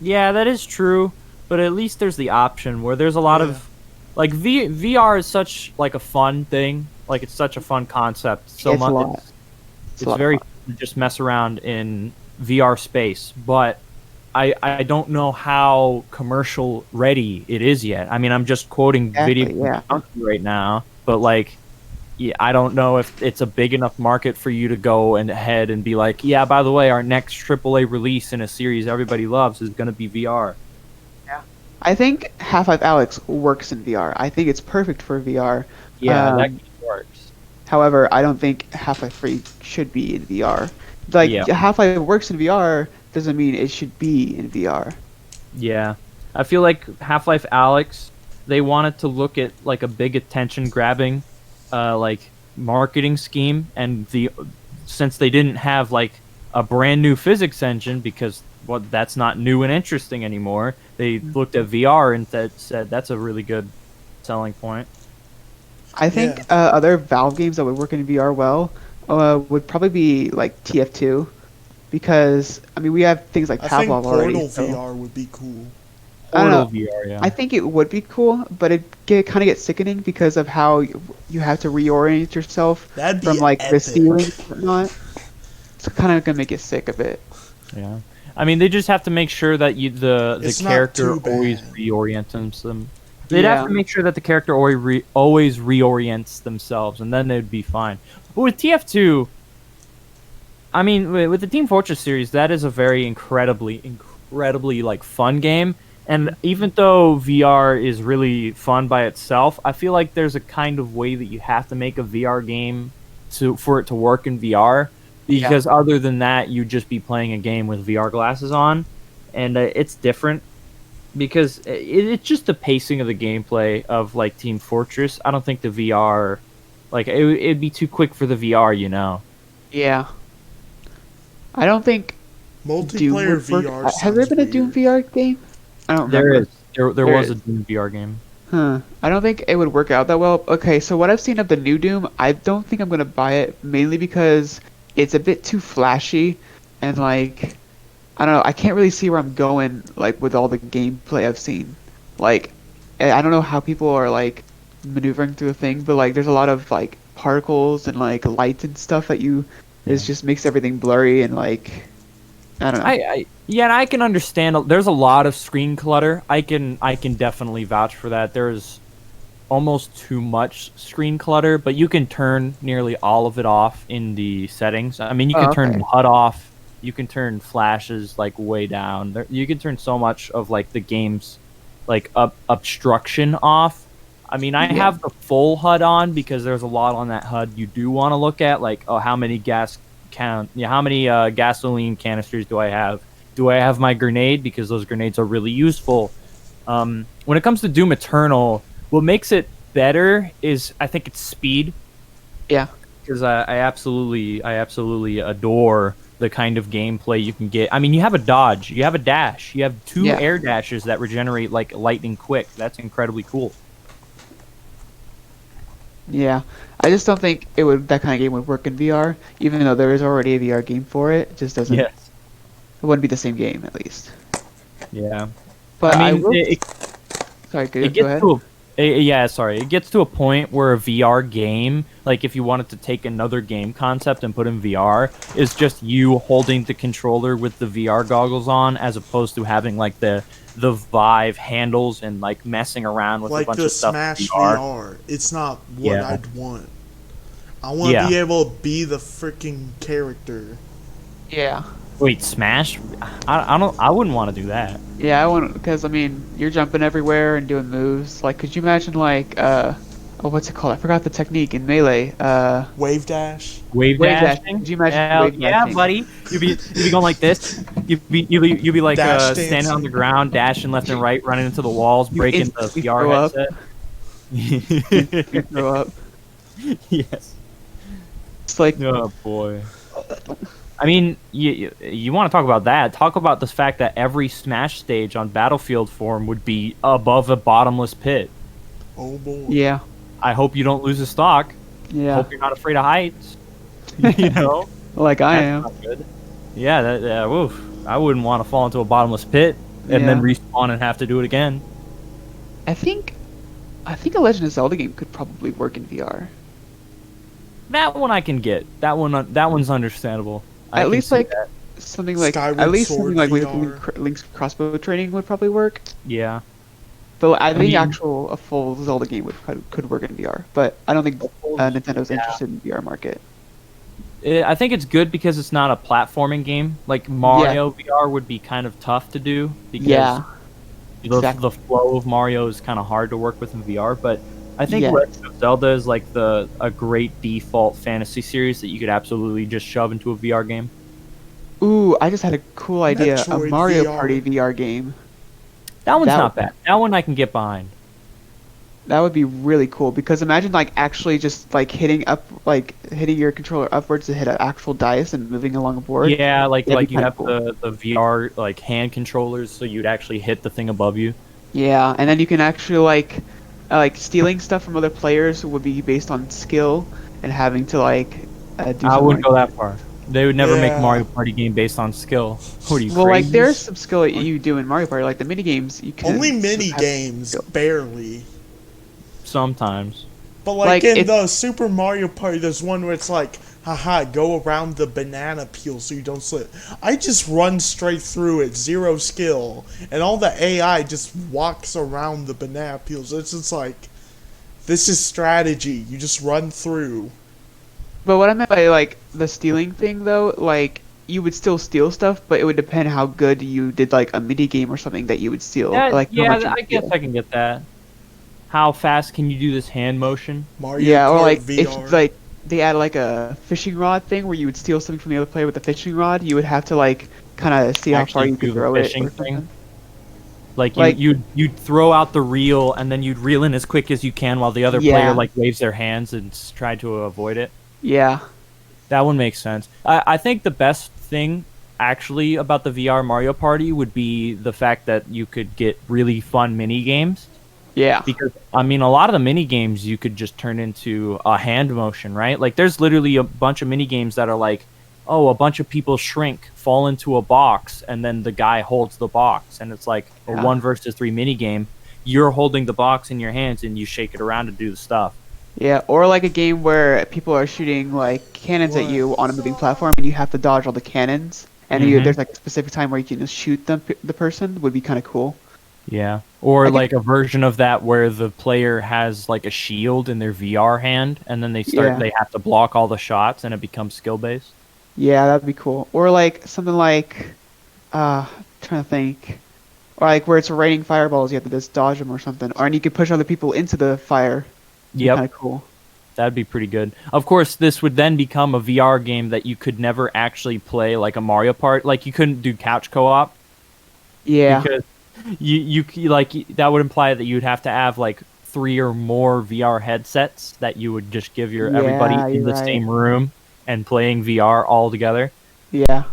Yeah, that is true, but at least there's the option where there's a lot Yeah. of like VR is such like a fun thing. Like it's such a fun concept. So It's a much lot. it's a lot of very fun. fun to just mess around in VR space, but I don't know how commercial ready it is yet. I mean, I'm just quoting Exactly, Video yeah. Junkie right now, but like yeah, I don't know if it's a big enough market for you to go and ahead and be like, yeah, by the way, our next AAA release in a series everybody loves is going to be VR. I think Half-Life Alyx works in VR. I think it's perfect for VR. Yeah, that Um, works. However, I don't think Half-Life 3 should be in VR. Like, Yeah. Half-Life works in VR doesn't mean it should be in VR. Yeah. I feel like Half-Life Alyx, they wanted to look at like a big attention grabbing like marketing scheme, and since they didn't have like a brand new physics engine because that's not new and interesting anymore, they looked at VR and said that's a really good selling point. I think other Valve games that would work in VR well would probably be like TF2, because I mean we have things like I think Pavlov Portal already. So VR would be cool. I don't Portal know. VR, yeah. I think it would be cool, but it kind of gets sickening because of how you have to reorient yourself That'd be from like the epic. ceiling and whatnot. It's kind of gonna make you sick a bit. Yeah. I mean, they just have to make sure that the It's not character too always bad. reorients them. They'd have Yeah. to make sure that the character always reorients themselves, and then they'd be fine. But with TF2, I mean, with the Team Fortress series, that is a very incredibly like fun game. And even though VR is really fun by itself, I feel like there's a kind of way that you have to make a VR game for it to work in VR. Because other than that, you'd just be playing a game with VR glasses on, and it's different. Because it's just the pacing of the gameplay of like Team Fortress. I don't think the VR, like it'd be too quick for the VR, you know. Yeah. I don't think Doom Multiplayer would work. VR. Has there sounds been a Doom weird. VR game? I don't There remember. is there There was a is. Doom VR game. Huh. I don't think it would work out that well. Okay, so what I've seen of the new Doom, I don't think I'm gonna buy it, mainly because it's a bit too flashy, and like, I don't know, I can't really see where I'm going like with all the gameplay I've seen. like I don't know how people are like maneuvering through the thing, but like there's a lot of like particles and like lights and stuff that you it Yeah. just makes everything blurry and like I don't know. Yeah, and I can understand. There's a lot of screen clutter. I can definitely vouch for that. There's almost too much screen clutter, but you can turn nearly all of it off in the settings. I mean, you Oh, can turn okay. the HUD off. You can turn flashes like way down. You can turn so much of like the game's like obstruction off. I mean, I Yeah. have the full HUD on because there's a lot on that HUD you do want to look at, like, oh, how many how many gasoline canisters do I have? Do I have my grenade? Because those grenades are really useful. When it comes to Doom Eternal, what makes it better is I think it's speed, Yeah. because I absolutely adore the kind of gameplay you can get. I mean, you have a dodge, you have a dash, you have two Yeah. air dashes that regenerate like lightning quick. That's incredibly cool. Yeah. I just don't think that kind of game would work in VR, even though there is already a VR game for it. It just doesn't. Yes. It wouldn't be the same game at least. Yeah. But I I mean, will. it, Sorry, it go gets ahead. to yeah, sorry. It gets to a point where a VR game, like if you wanted to take another game concept and put in VR, is just you holding the controller with the VR goggles on, as opposed to having like the Vive handles and like messing around with a Like bunch the of stuff in Smash VR. VR. It's not what Yeah. I'd want. I want to Yeah. be able to be the freaking character. Yeah. Wait, Smash? I don't. I wouldn't want to do that. Yeah, I want because I mean you're jumping everywhere and doing moves. Like, could you imagine like oh, what's it called? I forgot the technique in Melee. Wave dash. Wave Wave dash. dashing? Could you imagine Hell wave yeah, dashing? buddy. You'd be going like this. You'd be like Dash standing on dancing. the ground, dashing left and right, running into the walls, You breaking the instantly VR throw up. headset. You throw up. Yes. It's like Oh boy. I mean, you want to talk about that? Talk about the fact that every Smash stage on Battlefield form would be above a bottomless pit. Oh boy. yeah, I hope you don't lose a stock. yeah. Hope you're not afraid of heights. You know. Like I That's am. not good. Yeah, woof. I wouldn't want to fall into a bottomless pit and then Yeah. respawn and have to do it again. I think a Legend of Zelda game could probably work in VR. That one I can get. That one's understandable. I At can least see like that. something like Skyward at least Sword something like VR. Link's crossbow training would probably work. Yeah. But I think mean- actual a full Zelda game could work in VR. But I don't think Nintendo's Yeah. interested in VR market. I think it's good because it's not a platforming game. Like Mario VR would be kind of tough to do because Yeah. the exactly. flow of Mario is kind of hard to work with in VR. But I think Yeah. Legend of Zelda is like a great default fantasy series that you could absolutely just shove into a VR game. Ooh, I just had a cool idea. A Metroid Mario VR. Party VR game. That one's That not would- bad. That one I can get behind. That would be really cool because imagine like actually just like hitting your controller upwards to hit an actual dice and moving along a board. Yeah, like That'd be you kinda have cool. the VR like hand controllers, so you'd actually hit the thing above you. Yeah, and then you can actually like stealing stuff from other players would be based on skill and having to do I something wouldn't go like that far. They would never make Yeah. Mario Party game based on skill. What are you Well, crazy? like there's some skill that you do in Mario Party, like the mini games you can Only have mini games, skill. barely. Sometimes. But like, Like, in if- the Super Mario Party, there's one where it's like, haha, go around the banana peel so you don't slip. I just run straight through it, zero skill, and all the AI just walks around the banana peels. It's just like, this is strategy. You just run through. But what I meant by like the stealing thing though, like you would still steal stuff, but it would depend how good you did like a mini game or something that you would steal. Yeah, Like how yeah, much you I would guess steal. I can get that. How fast can you do this hand motion? Mario Yeah, or Kart like VR. if like they add like a fishing rod thing where you would steal something from the other player with a fishing rod, you would have to like kind of see how far Actually you do could the throw it fishing or thing? something. Like Like- you'd throw out the reel and then you'd reel in as quick as you can while the other Yeah. player like waves their hands and try to avoid it. Yeah. That one makes sense. I think the best thing actually about the VR Mario Party would be the fact that you could get really fun mini games. Yeah. Because I mean, a lot of the mini games you could just turn into a hand motion, right? Like there's literally a bunch of mini games that are like, oh, a bunch of people shrink, fall into a box, and then the guy holds the box, and it's like a Yeah. 1 versus 3 mini game. you're holding the box in your hands and you shake it around to do the stuff. Yeah, or like a game where people are shooting like cannons at What? you on a moving platform, and you have to dodge all the cannons. And Mhm. there's like a specific time where you can just shoot the person. Would be kind of cool. Yeah. Or I could- like a version of that where the player has like a shield in their VR hand and then Yeah. they have to block all the shots and it becomes skill based. Yeah, that'd be cool. Or like something like, trying to think, or like where it's raining fireballs, you have to just dodge them or something. Or and you could push other people into the fire. Be Yep. kind of cool. That'd be pretty good. Of course, this would then become a VR game that you could never actually play like a Mario Party. Like you couldn't do couch co-op Yeah. because like that would imply that you'd have to have like 3 or more VR headsets that you would just give your everybody Yeah, in you're the right. same room and playing VR all together, Yeah.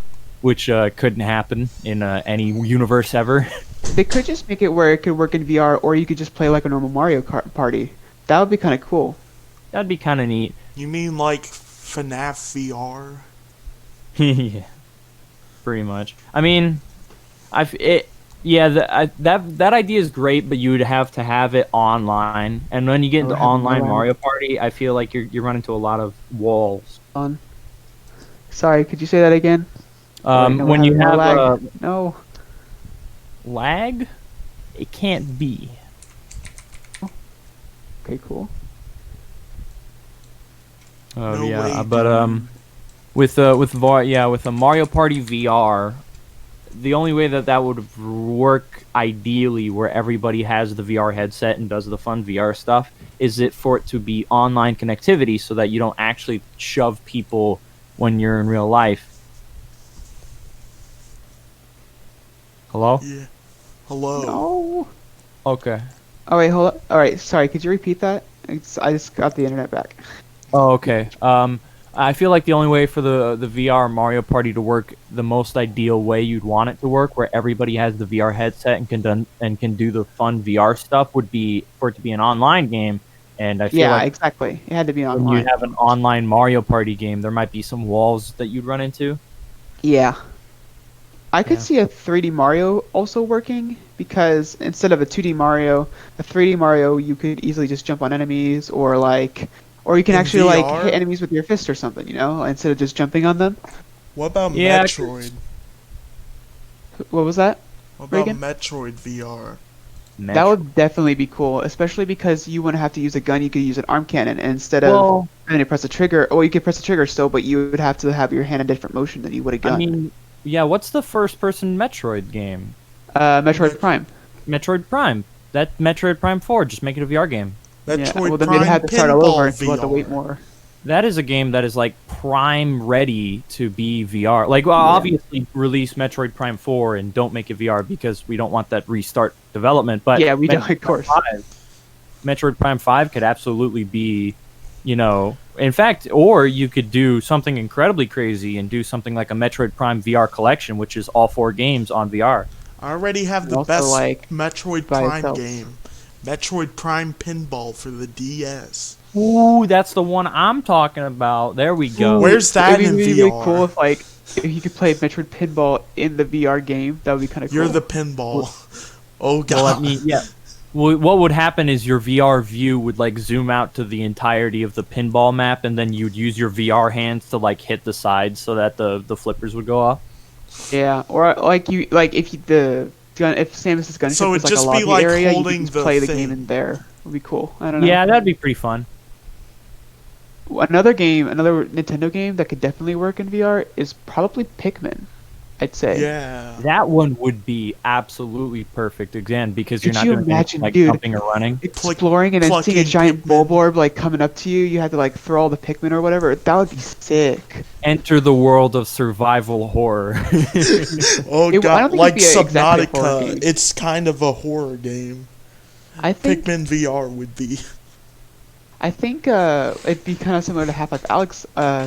which couldn't happen in any universe ever. They could just make it where it could work in VR, or you could just play like a normal Mario Kart party. That would be kind of cool. That'd be kind of neat. You mean like FNAF VR? Yeah, pretty much. I mean, that idea is great, but you'd have to have it online. And when you get into have it online online. Mario Party, I feel like you run into a lot of walls. Sorry, could you say that again? Wait, no, When we're you having more have lag. No. lag, it can't be. Okay, cool. Oh No yeah, way, but dude. with with a Mario Party VR, the only way that would work ideally, where everybody has the VR headset and does the fun VR stuff, is for it to be online connectivity, so that you don't actually shove people when you're in real life. Hello? Yeah. Hello. No. Okay. Oh wait, hold up. All right, sorry. Could you repeat that? I just got the internet back. Oh, okay. I feel like the only way for the VR Mario Party to work, the most ideal way you'd want it to work, where everybody has the VR headset and can do the fun VR stuff, would be for it to be an online game. And I feel Yeah, like exactly. It had to be when online. you have an online Mario Party game, there might be some walls that you'd run into. Yeah. I could Yeah. see a 3D Mario also working, because instead of a 2D Mario, a 3D Mario, you could easily just jump on enemies, or or you can In actually like VR? hit enemies with your fist or something, instead of just jumping on them. What about Yeah, I Metroid? What was that? What about Reagan? Metroid VR? That would definitely be cool, especially because you wouldn't have to use a gun, you could use an arm cannon, and instead of Well, having to press a trigger, or you could press a trigger still, but you would have to have your hand in different motion than you would a gun. I mean, yeah. What's the first-person Metroid game? Metroid Prime. Metroid Prime. That Metroid Prime 4. Just make it a VR game. Metroid Yeah, well, then Prime they'd have to start all Pinball over, and we'll have to VR. wait more. That is a game that is like prime ready to be VR. Like, well, Yeah. obviously release Metroid Prime 4 and don't make it VR because we don't want that restart development. But Yeah, we don't, Metroid of course. Prime 5 Metroid Prime 5 could absolutely be, in fact, or you could do something incredibly crazy and do something like a Metroid Prime VR collection, which is all 4 games on VR. I already have And the also, best like, Metroid by Prime itself. game. Metroid Prime Pinball for the DS. Ooh, that's the one I'm talking about. There we go. Where's that It'd in be really VR? cool if you could play Metroid Pinball in the VR game. That would be kind of cool. You're the pinball. Oh god. Well, I mean, yeah. Well, what would happen is your VR view would like zoom out to the entirety of the pinball map, and then you'd use your VR hands to like hit the sides so that the flippers would go off. Yeah, or like if Samus's gunship So was it'd like a just be lobby like area, you holding could just the play the thing. game in there. It would be cool. I don't know. Yeah, that'd be pretty fun. Another Nintendo game that could definitely work in VR is probably Pikmin. I'd say. Yeah. That one would be absolutely perfect again because you're Could not you doing anything imagine, like dude? jumping or running. Exploring and then seeing a plucking giant Pikmin. Bulborb like coming up to you, you had to like throw all the Pikmin or whatever. That would be sick. Enter the world of survival horror. Oh I don't god, think like it'd be exactly a horror Subnautica. game. It's kind of a horror game. I think Pikmin VR would be. it'd be kind of similar to Half-Life Alyx.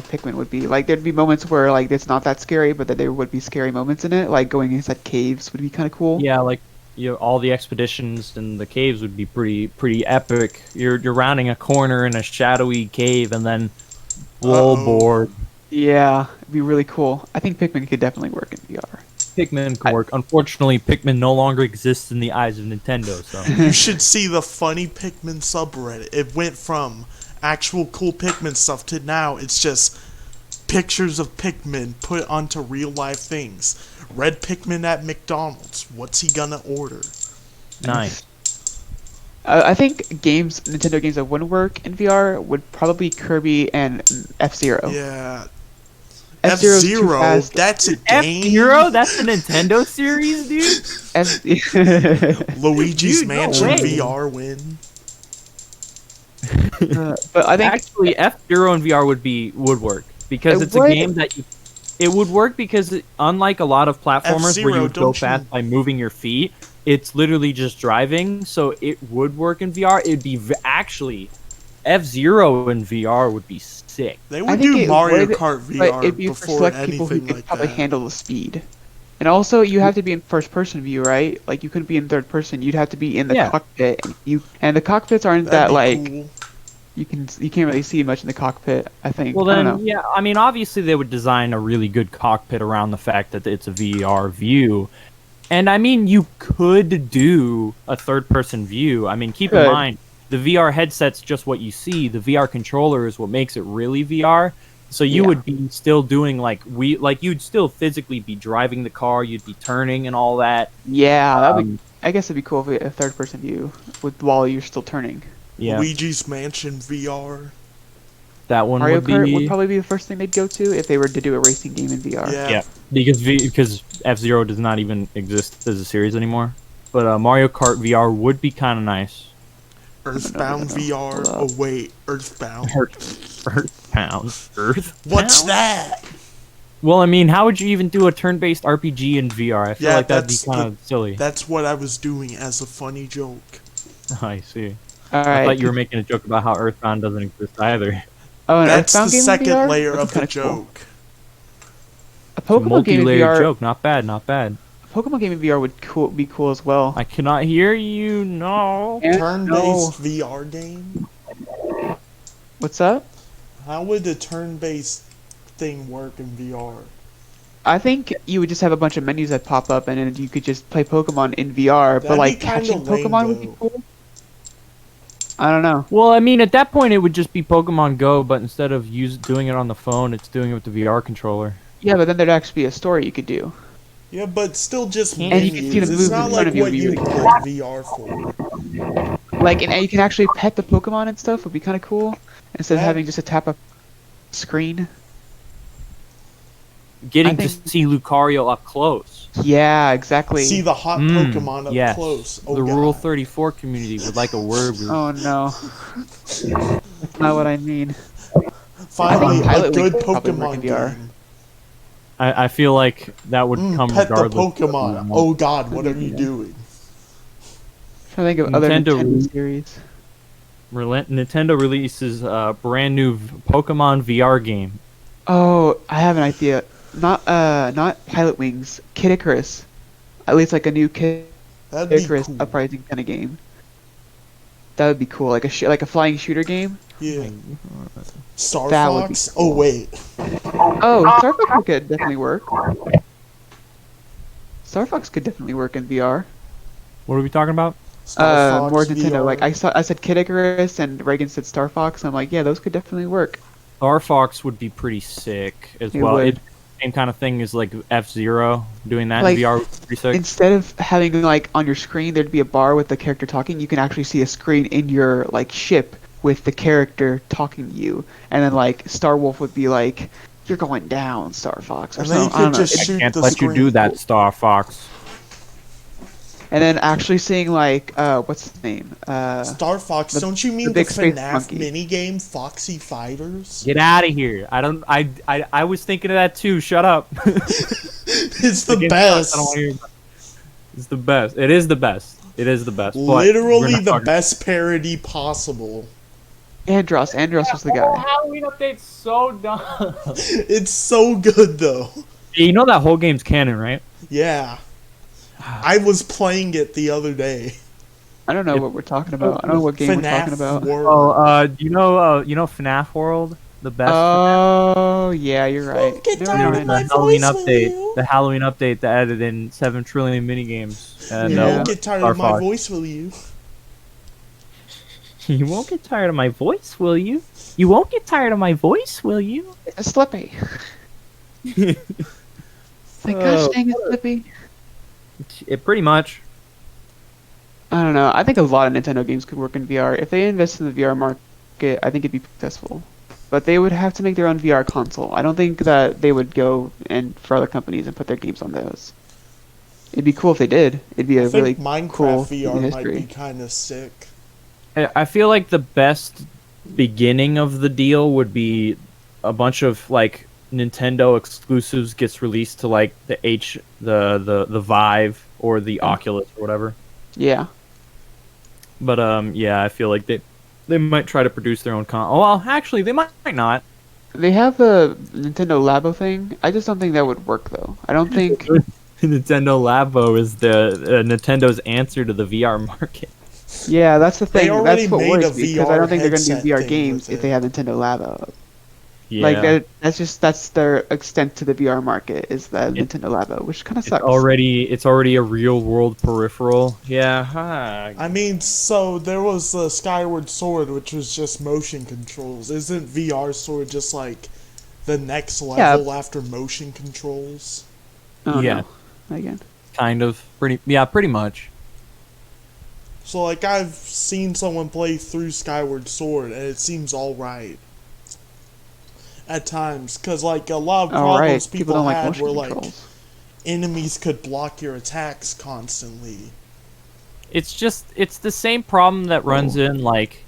Pikmin would be like there'd be moments where like it's not that scary, but that there would be scary moments in it. Like going inside caves would be kind of cool. Yeah, like all the expeditions and the caves would be pretty epic. You're rounding a corner in a shadowy cave, and then Uh-oh. Bulborb. Yeah, it'd be really cool. I think Pikmin could definitely work in VR. Pikmin can work. Unfortunately, Pikmin no longer exists in the eyes of Nintendo. So You should see the funny Pikmin subreddit. It went from actual cool Pikmin stuff to now it's just pictures of Pikmin put onto real life things. Red Pikmin at McDonald's. What's he gonna order? nice. I think Nintendo games that wouldn't work in VR would probably Kirby and F-Zero. Yeah. F-Zero's too F-Zero, fast. that's a F game. Zero? That's the Nintendo series, dude. Luigi's Dude, no Mansion way. VR win. But I think Actually, F Zero in VR would work because It it's would. a game that you. It would work because unlike a lot of platformers where F-Zero, you would go don't you- fast by moving your feet, it's literally just driving. So it would work in VR. It'd be actually F Zero in VR would be sick. They I would think do it Mario would, Kart but VR it'd be for before select people who anything could like probably that. handle the speed. And also, you have to be in first-person view, right? Like you couldn't be in third person. You'd have to be in the Yeah. cockpit. And the cockpits aren't That'd that be like cool. you can't really see much in the cockpit. I think. Well, I don't then, know. yeah, I mean, obviously they would design a really good cockpit around the fact that it's a VR view. And I mean, you could do a third-person view. I mean, keep in Could. mind, the VR headset's just what you see. The VR controller is what makes it really VR. So you Yeah. would be still doing you'd still physically be driving the car, you'd be turning and all that. Yeah, that'd be. Um, I guess it'd be cool if we had a third-person view while you're still turning. Yeah, Luigi's Mansion VR. that one Mario would be Kart would probably be the first thing they'd go to if they were to do a racing game in VR. Yeah. yeah, because F-Zero does not even exist as a series anymore. But Mario Kart VR would be kind of nice. Earthbound no. VR. Hold Oh up. wait, Earthbound. Earthbound. What's that? Well, I mean, how would you even do a turn-based RPG in VR? I feel Yeah, like that'd be that's kind of silly. That's what I was doing as a funny joke. I see. All I right. thought you were making a joke about how Earthbound doesn't exist either. Oh, an That's the Earthbound game in second VR? layer That'd of be the kinda cool. joke. A Pokemon game in Multi-layered VR. joke. Not bad, not bad. A Pokemon game in VR would be cool as well. I cannot hear you, no. And- Turn-based VR game? What's up? How would the turn-based thing work in VR? I think you would just have a bunch of menus that pop up, and then you could just play Pokemon in VR. That'd But be like kinda catching lame, Pokemon would be though. cool. I don't know. Well, I mean, at that point, it would just be Pokemon Go, but instead of doing it on the phone, it's doing it with the VR controller. Yeah, but then there'd actually be a story you could do. Yeah, but still just And you menus. can see the It's moves not in like front of you what you using would it. get VR for. Like, and you can actually pet the Pokemon and stuff would be kind of cool instead of That- having just a tap up screen. Getting I to think- see Lucario up close. Yeah, exactly. See the hot Mm, Pokemon up yes. close. Oh, the God. Rule 34 community would like a word. Oh no, that's not what I mean. Finally, a Pilot good League would probably work Pokemon in VR. game. I feel like that would come Pet the regardless. Pokemon. Oh God, what are you doing? I'm trying to think of other Nintendo Nintendo series. Nintendo releases a brand new Pokemon VR game. Oh, I have an idea. Not Pilot Wings, Kid Icarus. At least like a new Kid That'd be Icarus cool. uprising kind of game. That would be cool, like a flying shooter game. Yeah. Star That would be Fox. Oh wait. Oh, Star Fox could definitely work. Star Fox could definitely work in VR. What are we talking about? Star Fox More Nintendo. VR. Like I said Kid Icarus and Reagan said Star Fox. I'm like, yeah, those could definitely work. Star Fox would be pretty sick as It well. would. It's the same kind of thing as like F-Zero doing that Like, in VR. Would be pretty sick. Instead of having like on your screen there'd be a bar with the character talking, you can actually see a screen in your like ship with the character talking to you, and then like Star Wolf would be like, "You're going down, Star Fox," or And then you something. I don't could know. just I shoot can't the let screen. you do that, Star Fox. And then actually seeing like what's his name? Star Fox. the- Don't you mean the the, big space FNAF monkey. minigame, Foxy Fighters? Get out of here! I don't. I was thinking of that too. Shut up. It's the Again, best. I don't wanna hear about it. It's the best. It is the best. It is the best. but we're Literally not the talking- best parody possible. Andros. Andros was the guy. Halloween update's so dumb. It's so good though. You know that whole game's canon, right? Yeah. I was playing it the other day. I don't know what we're talking about. I don't know what game we're talking about. World. Oh, do you know FNAF World? The best. Oh Oh yeah, you're right. get Never tired Dude, of mind. my the Halloween voice, will update, you? the Halloween update that added in 7 trillion minigames, and You Yeah. won't get tired of my Fox. voice, will you? You won't get tired of my voice, will you? You won't get tired of my voice, will you? It's Slippy. Like, gosh Oh, dang it, Slippy. pretty much. I don't know. I think a lot of Nintendo games could work in VR. If they invest in the VR market, I think it'd be successful. But they would have to make their own VR console. I don't think that they would go and for other companies and put their games on those. It'd be cool if they did. It'd be I a think really Minecraft cool thing in VR might history. be kind of sick. I feel like the best beginning of the deal would be a bunch of like Nintendo exclusives gets released to like the Vive or the Oculus or whatever. Yeah. But yeah, I feel like they might try to produce their own Oh, well, actually, they might not. They have the Nintendo Labo thing. I just don't think that would work though. I don't think. Nintendo Labo is the Nintendo's answer to the VR market. Yeah, that's the They thing. already That's what made worries a me because I VR don't think they're going to do headset VR thing games with if they it. have Nintendo Labo. Yeah, Like that's their extent to the VR market is the Nintendo Labo, which kind of it's sucks. already a real world peripheral. Yeah, I mean, so there was the Skyward Sword, which was just motion controls. Isn't VR Sword just like the next level after motion controls? Oh yeah, no. Again. kind of pretty much. So like I've seen someone play through Skyward Sword, and it seems all right at times, because like a lot of All right. problems People people don't like had motion were like controls. enemies could block your attacks constantly. It's the same problem that runs in like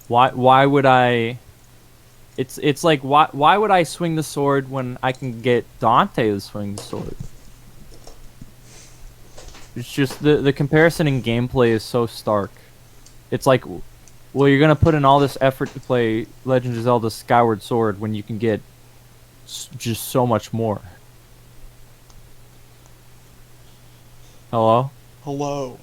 why would I it's like why would I swing the sword when I can get Dante to swing the sword? It's just the comparison in gameplay is so stark. It's like, well, you're gonna put in all this effort to play Legend of Zelda Skyward Sword when you can get just so much more. Hello? Hello.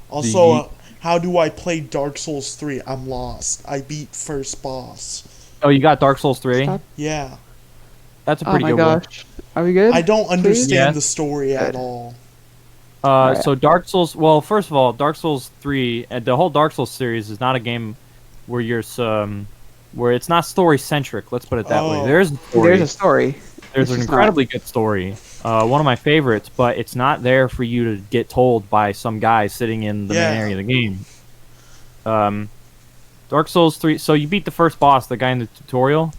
Also, ye- how do I play Dark Souls 3? I'm lost. I beat first boss. Oh, you got Dark Souls 3? Stop. Yeah. That's a Oh pretty my good one. gosh. Are we good? I don't understand Yes. the story at Good. all. Right. So Dark Souls. Well, first of all, Dark Souls 3, the whole Dark Souls series is not a game where where it's not story centric. Let's put it that way. Oh. There's a story. There's a story. There's It's an just incredibly good story. One of my favorites, but it's not there for you to get told by some guy sitting in the main Yeah. area of the game. Dark Souls 3. So you beat the first boss, the guy in the tutorial.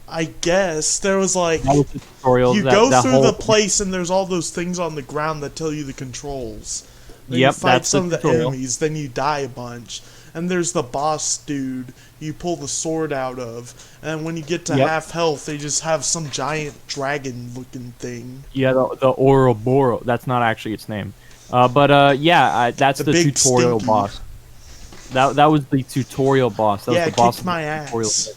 I guess there was like That was the tutorial. you that, go that through whole, the place and there's all those things on the ground that tell you the controls. Then Yep, you fight that's the some of the tutorial. enemies, then you die a bunch. And there's the boss dude you pull the sword out of, and when you get to Yep. half health, they just have some giant dragon-looking thing. Yeah, the Ouroboros. That's not actually its name. Yeah, that's The the big tutorial stinky. boss. That was the tutorial boss. That Yeah, was it the boss kicked of the my tutorial. ass.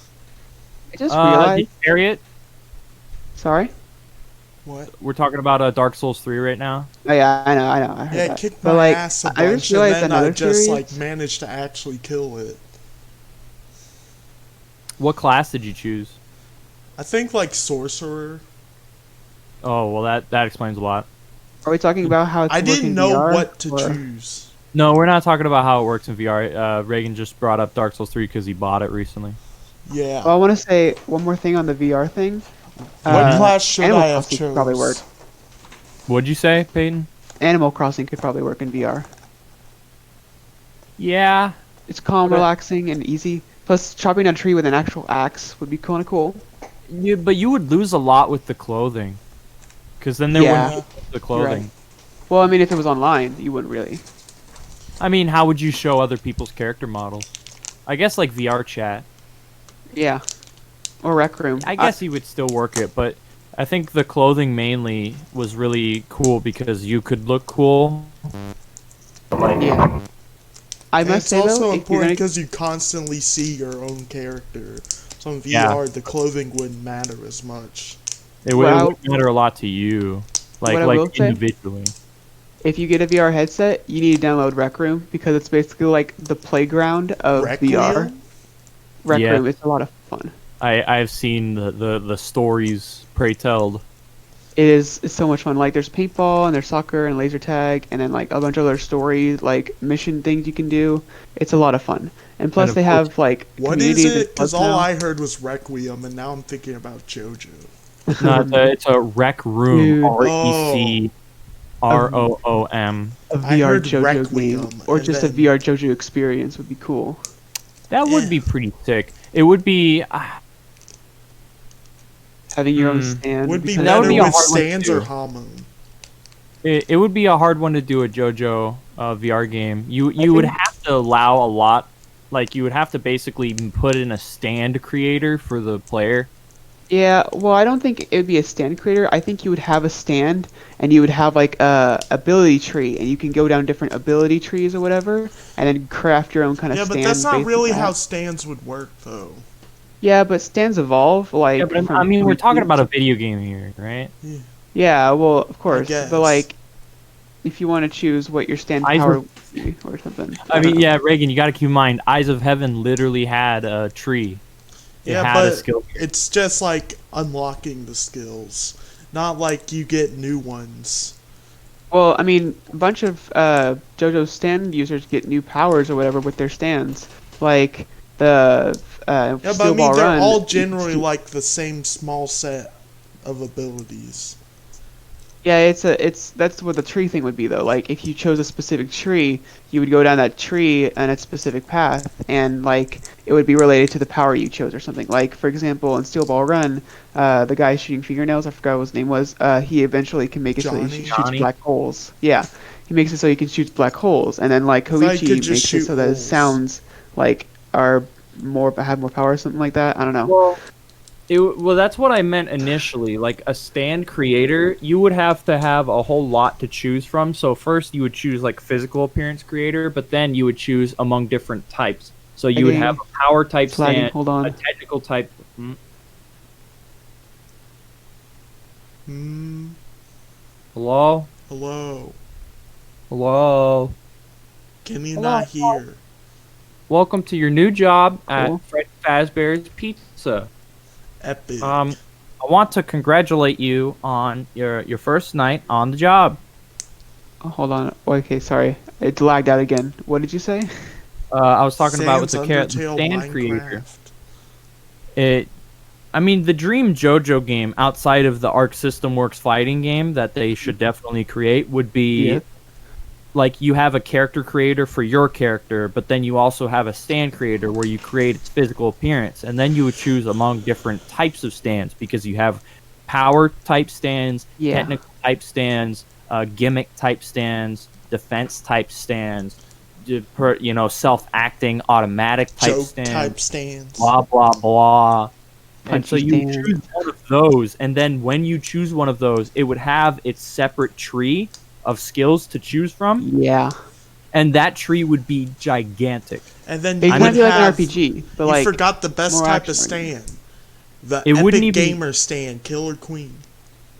I just Did realized. you carry it? Sorry. What? We're talking about Dark Souls 3 right now. Oh yeah, I know. I heard Yeah, it that. kicked But my like, ass a I bunch, just realized and then I another just series. like managed to actually kill it. What class did you choose? I think like sorcerer. Oh, well, that explains a lot. Are we talking about how it's I working didn't know VR, what to or- choose. No, we're not talking about how it works in VR. Reagan just brought up Dark Souls 3 because he bought it recently. Yeah. Well, I want to say one more thing on the VR thing. What class should Animal I have Crossing chose? could probably work. What'd you say, Peyton? Animal Crossing could probably work in VR. Yeah. It's calm, But- relaxing, and easy. Plus, chopping a tree with an actual axe would be kind of cool. But you would lose a lot with the clothing. Because then there Yeah. wouldn't be the clothing. Well, I mean, if it was online, you wouldn't really. I mean, how would you show other people's character models? I guess like VR chat. Yeah. Or Rec Room. I guess he would still work it, but I think the clothing mainly was really cool because you could look cool. Yeah. I And must it's say also though, if you're important gonna, because you constantly see your own character. So in Yeah. VR, the clothing wouldn't matter as much. It would, Well, it would matter a lot to you, what I will like say- individually. if you get a VR headset, you need to download Rec Room because it's basically like the playground of VR. Requiem? Rec Yeah. Room, it's a lot of fun. I've seen the stories pre-told. It's so much fun. Like there's paintball and there's soccer and laser tag and then like a bunch of other stories like mission things you can do. It's a lot of fun. And plus of they course- have like What is communities and it? Because clubs all now. I heard was Requiem, and now I'm thinking about JoJo. No, it's a rec room. Dude. RECROOM. A I VR heard JoJo game Requiem, or and just a then- VR JoJo experience would be cool. That would be pretty sick. It would be. Having your own Hmm. stand. Would be because- That would better be a with hard one to stands do. or Hamon. It would be a hard one to do a JoJo VR game. You would think- have to allow a lot. Like you would have to basically put in a stand creator for the player. Yeah, well, I don't think it would be a stand creator. I think you would have a stand and you would have like a ability tree and you can go down different ability trees or whatever and then craft your own kind of Yeah, stand. but that's not based on really that. how stands would work, though. Yeah, but stands evolve like Yeah, but I from mean, we're talking games. about a video game here, right? Yeah, well, of course. guess. But like if you want to choose what your stand Eyes power of- would be or something. I don't mean, know. yeah, Reagan, you got to keep in mind, Eyes of Heaven literally had a tree. It Yeah, had a but skill. it's just like unlocking the skills, not like you get new ones. Well, I mean, a bunch of JoJo stand users get new powers or whatever with their stands. Like the Yeah, but I Steel mean, Ball they're Run, all you can generally see- like the same small set of abilities. Yeah, that's what the tree thing would be though. Like if you chose a specific tree, you would go down that tree on its specific path, and like it would be related to the power you chose or something. Like for example, in Steel Ball Run, the guy shooting fingernails, I forgot what his name was. He eventually can make it so that he shoots Johnny? black holes. Yeah, he makes it so he can shoot black holes, and then like thought he Koichi could just makes it shoot so that his holes. sounds like are have more power or something like that. I don't know. Well, that's what I meant initially. Like a stand creator, you would have to have a whole lot to choose from. So first you would choose like physical appearance creator, but then you would choose among different types. So you would Lagging. have a power type It's lagging, stand, hold on. a technical type. Hmm. Hello? Hello. Hello? Can you Hello? not hear? Welcome to your new job Cool. at Fred Fazbear's Pizza. Epic. I want to congratulate you on your first night on the job. Oh, hold on. Okay, sorry. It lagged out again. What did you say? I was talking about with Sans the Undertale stand creator. Minecraft. I mean, the dream JoJo game outside of the Arc System Works fighting game that they should definitely create would be Yeah. like you have a character creator for your character, but then you also have a stand creator where you create its physical appearance, and then you would choose among different types of stands because you have power type stands, Yeah. technical type stands, gimmick type stands, defense type stands, self-acting automatic type Joke stands, type stands. blah blah blah. And so Punchy you stand. choose one of those, and then when you choose one of those, it would have its separate tree of skills to choose from, Yeah. and that tree would be gigantic. And then It you might would be like an have, RPG, but you like forgot the best more type of action-oriented. stand. The It wouldn't epic even- gamer stand, Killer Queen.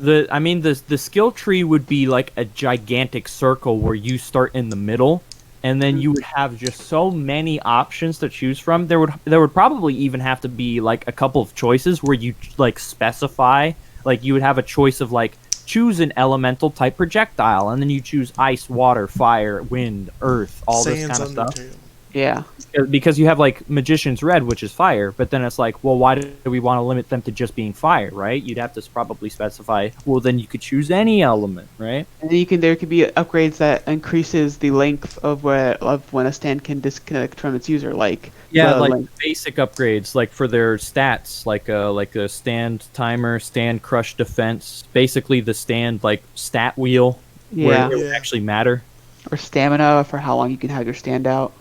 The skill tree would be like a gigantic circle where you start in the middle, and then you would have just so many options to choose from. There would probably even have to be like a couple of choices where you like specify, like you would have a choice of like choose an elemental type projectile, and then you choose ice, water, fire, wind, earth, all this Sans kind of stuff. Undertale. yeah. Because you have like Magician's Red, which is fire, but then it's like, well, why do we want to limit them to just being fire, right? You'd have to probably specify, well, then you could choose any element, right? And then there could be upgrades that increases the length of when a stand can disconnect from its user, like Yeah, the like length. basic upgrades, like for their stats, like a stand timer, stand crush defense, basically the stand like stat wheel, Yeah. where it would Yeah. actually matter. Or stamina for how long you can have your stand out.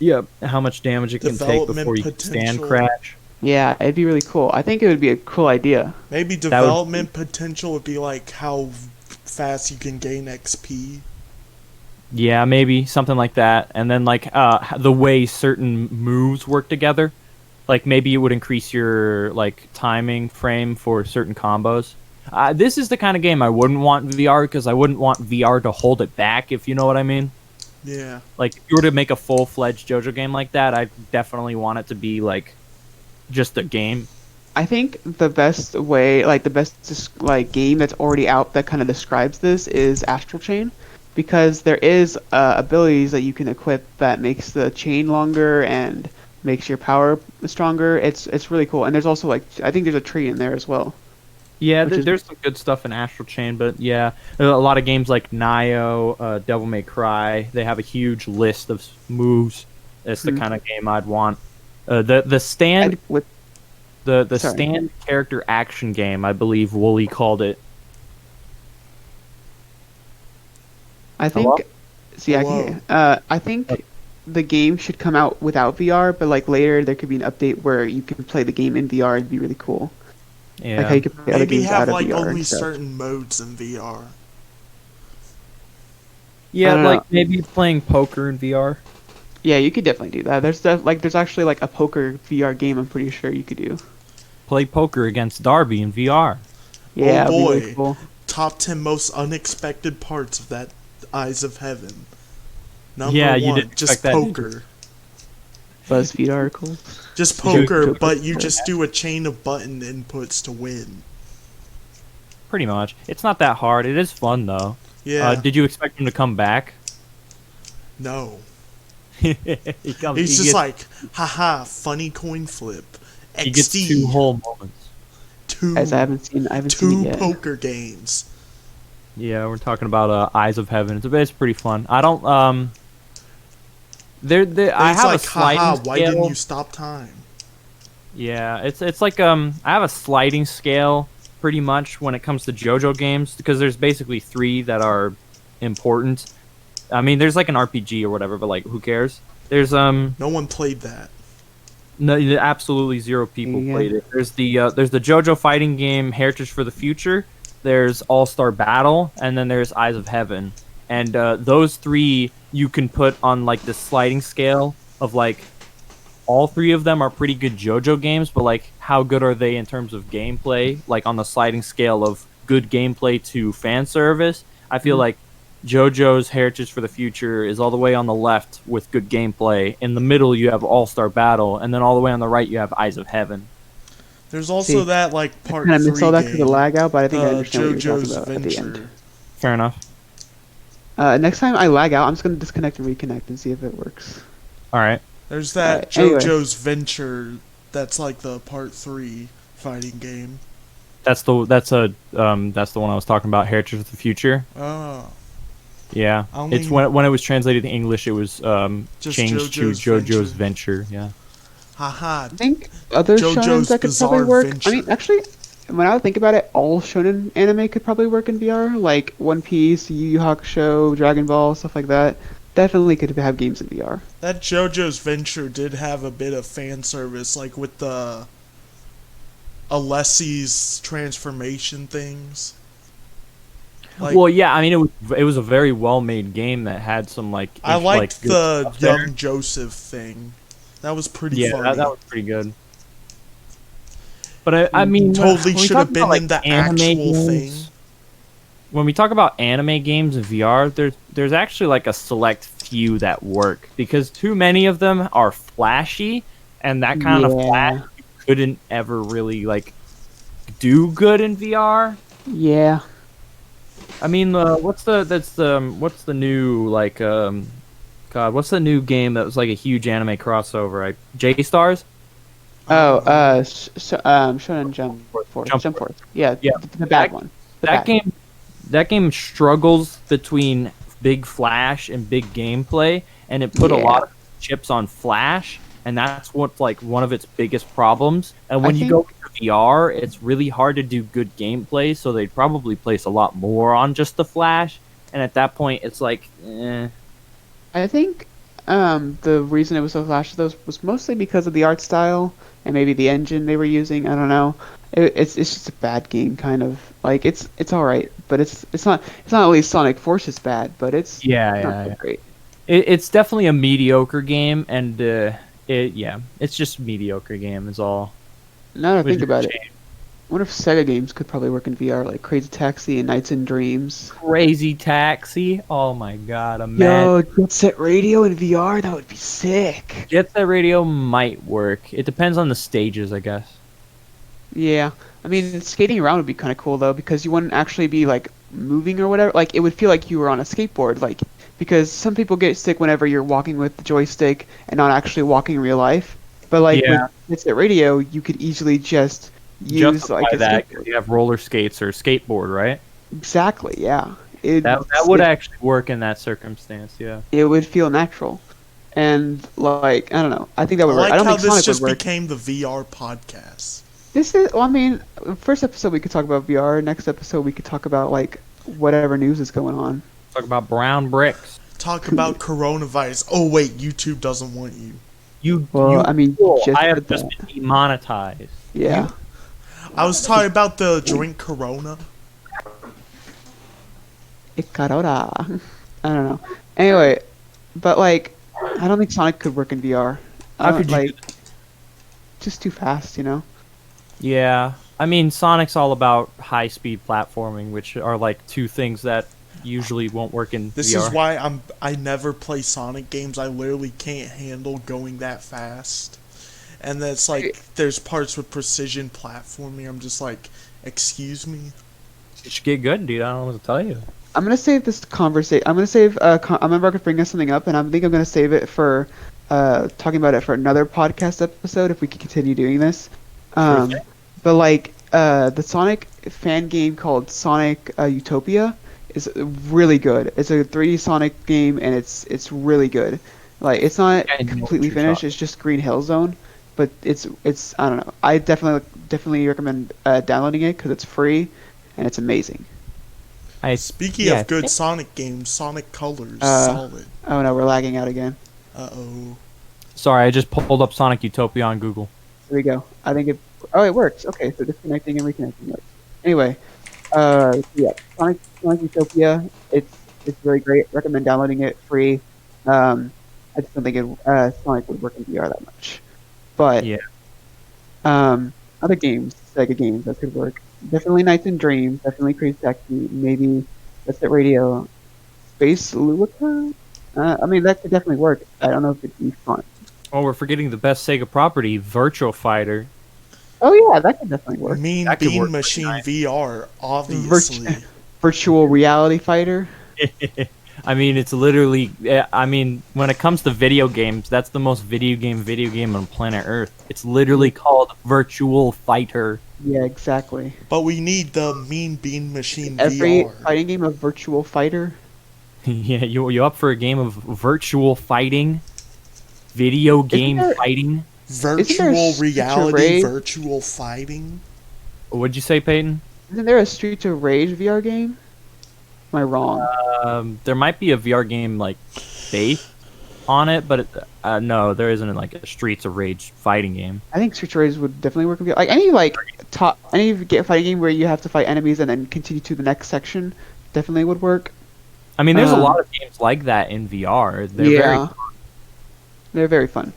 Yeah, how much damage it can take Development before you stand potential. crash. Yeah, it'd be really cool. I think it would be a cool idea. Maybe would- development potential would be like how fast you can gain XP. Yeah, maybe something like that. And then like the way certain moves work together, like maybe it would increase your like timing frame for certain combos. This is the kind of game I wouldn't want VR because I wouldn't want VR to hold it back, if you know what I mean. Yeah. Like if you were to make a full-fledged JoJo game like that, I definitely want it to be like just a game. I think the best way, like the best like game that's already out that kind of describes this is Astral Chain, because there is abilities that you can equip that makes the chain longer and makes your power stronger. It's really cool. And there's also like I think there's a tree in there as well, Yeah, which is there's some good stuff in Astral Chain, but yeah, a lot of games like Nioh, Devil May Cry, they have a huge list of moves. It's the hmm, kind of game I'd want. The stand with the sorry. stand character action game, I believe Wooly called it. I Hello? think see I can Hello. hear. I think the game should come out without VR, but like later there could be an update where you can play the game in VR. It'd be really cool. Like how Yeah. you can play other Maybe games have out of like VR only and stuff. certain modes in VR. I Yeah, don't like know. maybe playing poker in VR. Yeah, you could definitely do that. There's actually like a poker VR game. I'm pretty sure you could do. Play poker against Darby in VR. Oh Yeah, it'd be really boy, cool. top 10 most unexpected parts of that Eyes of Heaven. Yeah, Number you one, didn't just expect that, did you? poker. BuzzFeed articles. Just Did you- poker, but you just do a chain of button inputs to win. Pretty much. It's not that hard. It is fun though. Yeah, Did you expect him to come back? no. he comes. He's just like, haha, funny coin flip. he gets XD, two whole moments. two, Guys, I haven't seen two it yet. poker games. Yeah, we're talking about Eyes of Heaven. It's pretty fun. I don't I It's have like, a sliding haha, why didn't scale. you stop time? Yeah, it's like I have a sliding scale pretty much when it comes to JoJo games because there's basically three that are important. I mean, there's like an RPG or whatever, but like who cares? There's No one played that. no, absolutely zero people Yeah. played it. There's the JoJo fighting game Heritage for the Future. There's All Star Battle, and then there's Eyes of Heaven. And those three you can put on like the sliding scale of like all three of them are pretty good JoJo games, but like how good are they in terms of gameplay? Like on the sliding scale of good gameplay to fan service, I feel Mhm. like JoJo's Heritage for the Future is all the way on the left with good gameplay. In the middle you have All Star Battle, and then all the way on the right you have Eyes of Heaven. There's also See, that like I part kind of 3 missed all that because of game, the lag out, but I think I understand what you're JoJo's talking about at the end. Venture. Fair enough. Next time I lag out, I'm just gonna disconnect and reconnect and see if it works. All right. There's that Anyway. JoJo's Venture. That's like the part 3 fighting game. That's the one I was talking about. Heritage of the Future. Oh, Yeah, Only- it's when it was translated to English, it was Just changed JoJo's to JoJo's Venture. Venture. Yeah. I haha. think other JoJo's shonens that could probably Bizarre work. I mean, Venture. actually, when I think about it, all shonen anime could probably work in VR, like One Piece, Yu Yu Hakusho, Dragon Ball, stuff like that. Definitely could have games in VR. That JoJo's Venture did have a bit of fan service, like with the Alessi's transformation things. Like, Well, yeah, I mean it was a very well made game that had some like I liked good the stuff there. young Joseph thing. That was pretty Yeah, funny. that was pretty good. But I mean, Totally when we should talk have been about, like, in the anime actual thing. games- When we talk about anime games in VR, there's actually like a select few that work because too many of them are flashy, and that kind of flash Yeah. you couldn't ever really like do good in VR. Yeah. I mean, what's the new like God, what's the new game that was like a huge anime crossover? J Stars? Oh, Shonen Jump Force. Jump Jump Force. Force. Yeah, Yeah. the bad one. The That bad one. that game struggles between big flash and big gameplay, and it put a Yeah. lot of chips on flash, and that's what's like one of its biggest problems. And when I you go to VR, it's really hard to do good gameplay, so they'd probably place a lot more on just the flash, and at that point it's like I think the reason it was so flashy though was mostly because of the art style and maybe the engine they were using. I don't know. It's just a bad game, kind of. Like it's all right, but it's not at least Sonic Force is bad, but it's yeah, not yeah, that great. it's definitely a mediocre game, and it's just a mediocre game is all. Now that I Which think is a about it, shame. I wonder if Sega games could probably work in VR, like Crazy Taxi and Nights and Dreams. Crazy Taxi, oh my god, imagine. Yo, Jet Set Radio in VR, that would be sick. Jet Set Radio might work. It depends on the stages, I guess. Yeah. I mean, skating around would be kind of cool though, because you wouldn't actually be like moving or whatever. Like it would feel like you were on a skateboard. Like because some people get sick whenever you're walking with the joystick and not actually walking in real life. But like with Yeah. Headset Radio, you could easily just use like Justify a that because skateboard. you have roller skates or skateboard, right? Exactly. Yeah. It That would actually work in that circumstance. Yeah. it would feel natural. And like I don't know. I think that I would work. I like don't how think this Sonic would just work. became the VR podcast. This is, well, I mean, first episode we could talk about VR. Next episode we could talk about like whatever news is going on. Talk about brown bricks. Talk about coronavirus. Oh wait, YouTube doesn't want you. Well, I mean, you just I have heard just that. been demonetized. Yeah. I was talking about the drink Corona. Ikarora. I don't know. Anyway, but like, I don't think Sonic could work in VR. I How don't could you do like, just too fast, you know? Yeah, I mean Sonic's all about high-speed platforming, which are like two things that usually won't work in This VR. is why I never play Sonic games. I literally can't handle going that fast. And that's like there's parts with precision platforming. I'm just like, excuse me. You should get good, dude. I don't know what to tell you. I'm gonna save this conversation. I'm gonna save. I remember I could bring us something up, and I think I'm gonna save it for talking about it for another podcast episode if we can continue doing this. Sure. But like the Sonic fan game called Sonic Utopia is really good. It's a 3D Sonic game, and it's really good. Like it's not I know what completely you're finished. talking- It's just Green Hill Zone, but it's I don't know. I definitely recommend downloading it because it's free and it's amazing. Speaking yeah, of good I think- Sonic games, Sonic Colors, Uh, solid. Oh no, we're lagging out again. Uh-oh. Sorry, I just pulled up Sonic Utopia on Google. Here we go. I think it. Oh, it works. Okay, so disconnecting and reconnecting works. Anyway, yeah, Sonic Utopia. It's very great. Recommend downloading it free. I just don't think Sonic would work in VR that much. But Yeah. other games, Sega games that could work. Definitely Nights and Dreams. Definitely Crazy Taxi. Maybe Let's Hit Radio. Space Luca. I mean that could definitely work. I don't know if it'd be fun. Oh, we're forgetting the best Sega property, Virtual Fighter. Oh yeah, that could definitely work. Mean That could work Bean pretty Machine nice. VR, obviously. Virtual Reality Fighter. I mean, it's literally. I mean, when it comes to video games, that's the most video game on planet Earth. It's literally called Virtual Fighter. Yeah, exactly. But we need the Mean Bean Machine Every VR. fighting game of Virtual Fighter. Yeah, you up for a game of virtual fighting? Video game there- fighting? Virtual Streets of reality, Rage? virtual fighting. What'd you say, Peyton? Isn't there a Streets of Rage VR game? Am I wrong? There might be a VR game like based on it, but no, there isn't like a Streets of Rage fighting game. I think Streets of Rage would definitely work in VR. Like any fighting game where you have to fight enemies and then continue to the next section, definitely would work. I mean, there's a Um, lot of games like that in VR. They're yeah, very they're very fun.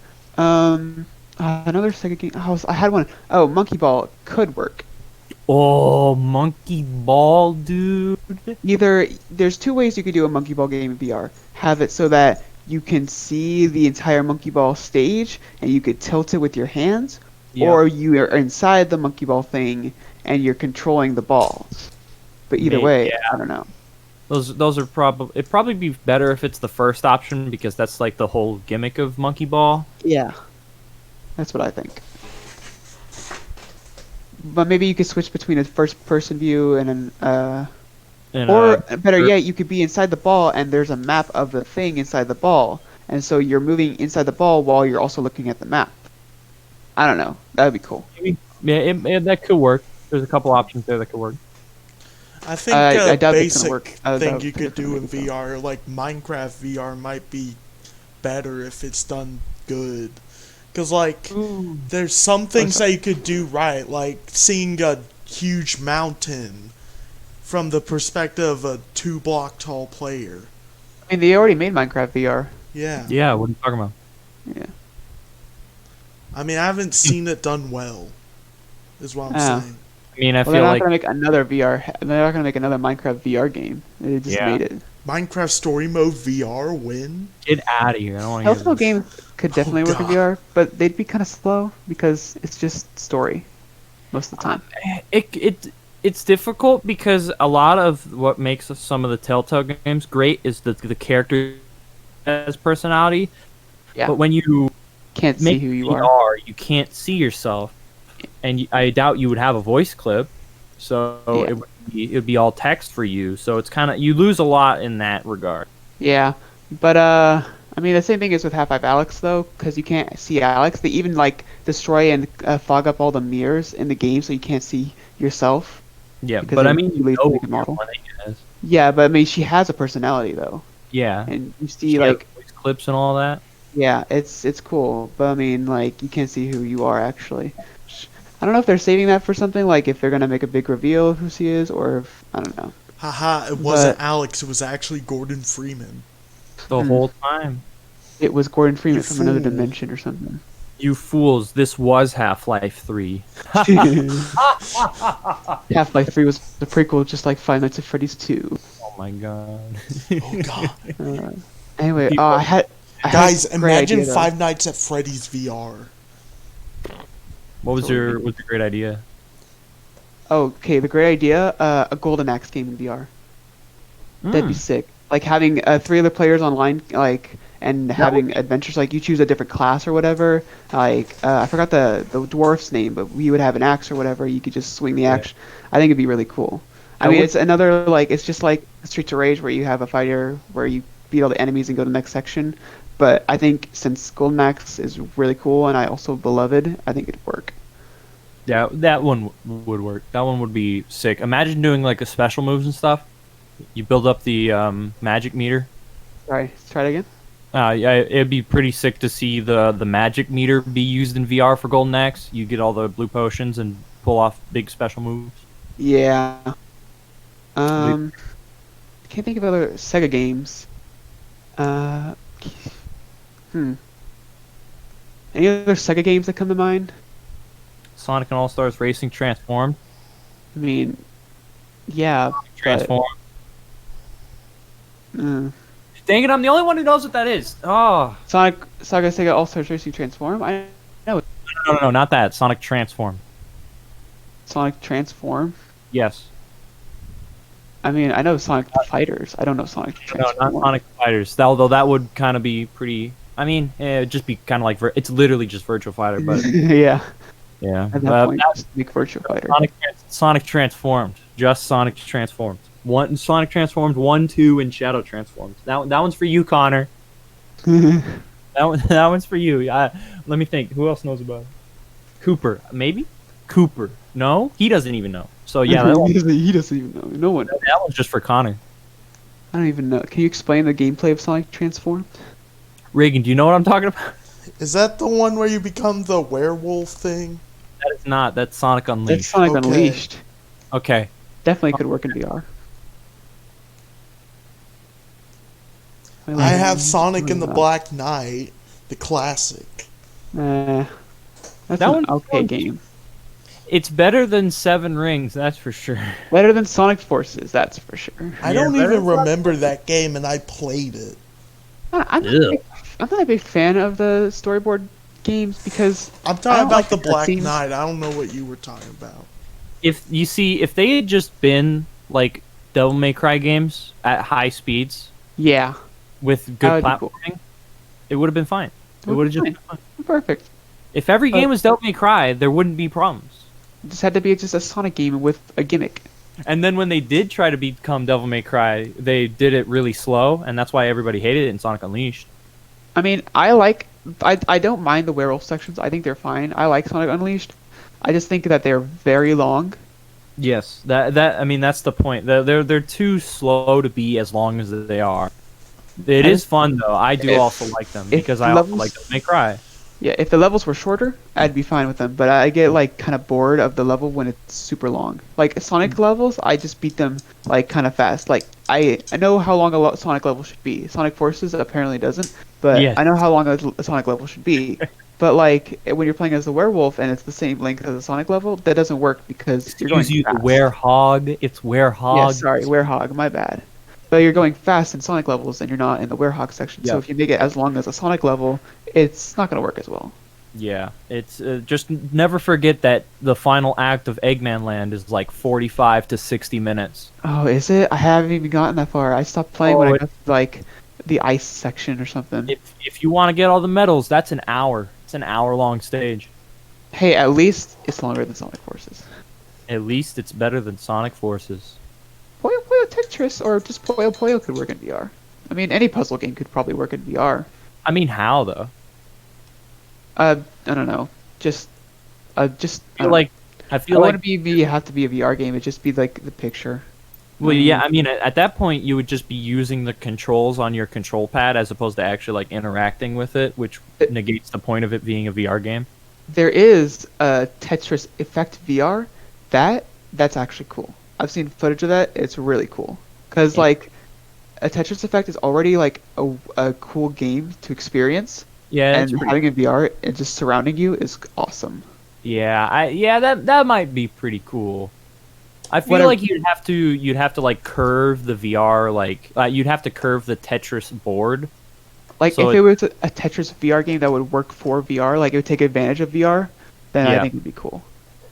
Another Sega game. I had one. Oh, Monkey Ball could work. Oh, Monkey Ball, dude. Either there's two ways you could do a Monkey Ball game in VR. Have it so that you can see the entire Monkey Ball stage and you could tilt it with your hands, Yeah. or you are inside the Monkey Ball thing and you're controlling the balls. But either way, yeah. I don't know. Those are probably it'd probably be better if it's the first option because that's like the whole gimmick of Monkey Ball. Yeah, that's what I think. But maybe you could switch between a first-person view and an And, or better sure. yet, you could be inside the ball and there's a map of the thing inside the ball, and so you're moving inside the ball while you're also looking at the map. I don't know. That would be cool. Yeah, that could work. There's a couple options there that could work. I think I a doubt it's gonna basic work. I thing doubt you it's could gonna do in make it VR, like Minecraft VR, might be better if it's done good. Because, like, there's some things that you could do right, like seeing a huge mountain from the perspective of a 2-block tall player. I mean, they already made Minecraft VR. Yeah. Yeah, what are you talking about? Yeah. I mean, I haven't seen it done well, is what I'm Oh. saying. I mean, I Well, they're feel not like gonna make another VR. They're not gonna make another Minecraft VR game. They just Yeah. made it. Minecraft Story Mode VR win? get out of here. I don't want to hear Telltale this. games could definitely work in God. VR, but they'd be kind of slow because it's just story. most of the time. It's difficult because a lot of what makes some of the Telltale games great is the character has personality. Yeah. But when you Can't see make who you VR, are. you can't see yourself, and I doubt you would have a voice clip, so Yeah. it would be all text for you. So it's kind of you lose a lot in that regard. Yeah, but I mean the same thing is with Half-Life Alex though, because you can't see Alex. They even like destroy and fog up all the mirrors in the game, so you can't see yourself Yeah, because but they I mean, you really know make a who you're model. playing as. Yeah, but I mean she has a personality though, Yeah, and you she see has like voice clips and all that. yeah, it's cool, but I mean like you can't see who you are actually. I don't know if they're saving that for something like if they're gonna make a big reveal of who she is, or if I don't know. Haha, it wasn't Alex, it was actually Gordon Freeman. The Hmm. whole time. It was Gordon Freeman You from another fool. dimension or something. You fools! This was Half-Life 3. Half-Life 3 was the prequel, just like Five Nights at Freddy's 2. Oh my god. Oh god. Anyway, People- I had a Guys, great imagine idea, though. Five Nights at Freddy's VR. What was your great idea? Oh, okay, the great idea, a Golden Axe game in VR. That'd be Mm. sick. Like having 3 other players online, like, and having adventures. Like you choose a different class or whatever. Like I forgot the dwarf's name, but we would have an axe or whatever. You could just swing the Yeah. axe. I think it'd be really cool. I That mean, would- it's another like it's just like Streets of Rage where you have a fighter where you beat all the enemies and go to the next section. But I think since Golden Axe is really cool and I also beloved, I think it'd work. Yeah, that one would work. That one would be sick. Imagine doing like a special moves and stuff. You build up the magic meter. Sorry, try it again. Yeah, it'd be pretty sick to see the magic meter be used in VR for Golden Axe. You get all the blue potions and pull off big special moves. Yeah. I can't think of other Sega games. Uh, Any other Sega games that come to mind? Sonic and All Stars Racing Transformed. I mean, yeah, Transform. uh, Dang it! I'm the only one who knows what that is. Oh, Sonic, Saga, Sega All Stars Racing Transform. I know it. no, not that. Sonic Transform. Sonic Transform. Yes. I mean, I know Sonic Fighters. I don't know Sonic No, Transform. not Sonic Fighters. Although that would kind of be pretty. I mean, it'd just be kind of like it's literally just Virtual Fighter, but Yeah, yeah. at that point, just make Virtua Fighter. Sonic Transformed. Just Sonic Transformed. Sonic Transformed 1, 2, and Shadow Transformed. That one's for you, Connor. That one's for you. Let me think. Who else knows about it? Cooper, maybe. Cooper. No, he doesn't even know. So yeah, that he doesn't even know. No one. one's just for Connor. I don't even know. Can you explain the gameplay of Sonic Transform? Reagan, do you know what I'm talking about? Is that the one where you become the werewolf thing? That is not. That's Sonic That's Unleashed. Sonic Okay. Unleashed. Okay. Definitely could work in VR. I have Sonic and the Black Knight, the classic. That's That an one's okay fun. game. It's better than Seven Rings, that's for sure. Better than Sonic Forces, that's for sure. I Yeah, don't better even than remember that game, and I played it. I'm not, I'm not a big fan of the storyboard games because I'm I talking don't about like the the Black cutscenes. Knight. I don't know what you were talking about. If they had just been like Devil May Cry games at high speeds yeah, with That good would be platforming, cool. it would have been fine. It Would would be have just fine. been fine. perfect. If every But- game was Devil May Cry, there wouldn't be problems. It just had to be just a Sonic game with a gimmick. And then when they did try to become Devil May Cry, they did it really slow, and that's why everybody hated it in Sonic Unleashed. I mean, I don't mind the werewolf sections. I think they're fine. I like Sonic Unleashed. I just think that they're very long. Yes, I mean that's the point. They're too slow to be as long as they are. It And is fun though. I do if- also like them if because I also levels- like Devil May Cry. Yeah, if the levels were shorter, I'd be fine with them. But I get like kind of bored of the level when it's super long. Like Sonic levels, I just beat them like kind of fast. Like I know how long a Sonic level should be. Sonic Forces apparently doesn't, but Yes. I know how long a Sonic level should be. But like when you're playing as a werewolf and it's the same length as a Sonic level, that doesn't work because you're going Excuse you, the fast. werehog. It's werehog. Yeah, sorry, werehog, my bad. But you're going fast in Sonic levels and you're not in the werehog section. So Yeah. if you make it as long as a Sonic level, it's not gonna work as well. Yeah, it's just never forget that the final act of Eggman Land is like 45 to 60 minutes. Oh, is it? I haven't even gotten that far. I stopped playing when I Oh, got to like the ice section or something. if you want to get all the medals, that's an hour. It's an hour long stage. Hey, at least it's longer than Sonic Forces. At least it's better than Sonic Forces. Puyo Puyo Tetris or just Puyo Puyo could work in VR. I mean, any puzzle game could probably work in VR. I mean, how though? I don't know. Just, I feel like I I feel like wouldn't have to be a VR game. It'd just be like the picture. well, yeah. I mean, at that point, you would just be using the controls on your control pad as opposed to actually like interacting with it, which negates the point of it being a VR game. There is a Tetris Effect VR. That's actually cool. I've seen footage of that. It's really cool. Cause Yeah. like a Tetris Effect is already like a cool game to experience, Yeah, and having it in VR and just surrounding you is awesome. yeah, that might be pretty cool. I feel Whatever. like you'd have to like curve the VR like you'd have to curve the Tetris board. Like So if it was a Tetris VR game that would work for VR, like it would take advantage of VR, then I Yeah. think it'd be cool.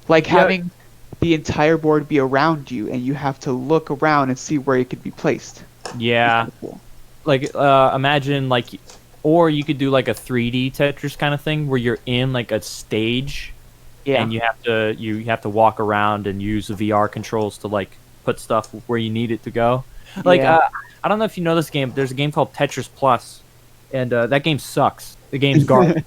Like Yeah. having the entire board be around you and you have to look around and see where it could be placed. Is Yeah, kinda cool. like imagine like, or you could do like a 3D Tetris kind of thing where you're in like a stage Yeah. and you have to walk around and use the VR controls to like put stuff where you need it to go. Like Yeah. I don't know if you know this game. But there's a game called Tetris Plus, and that game sucks. The game's garbage.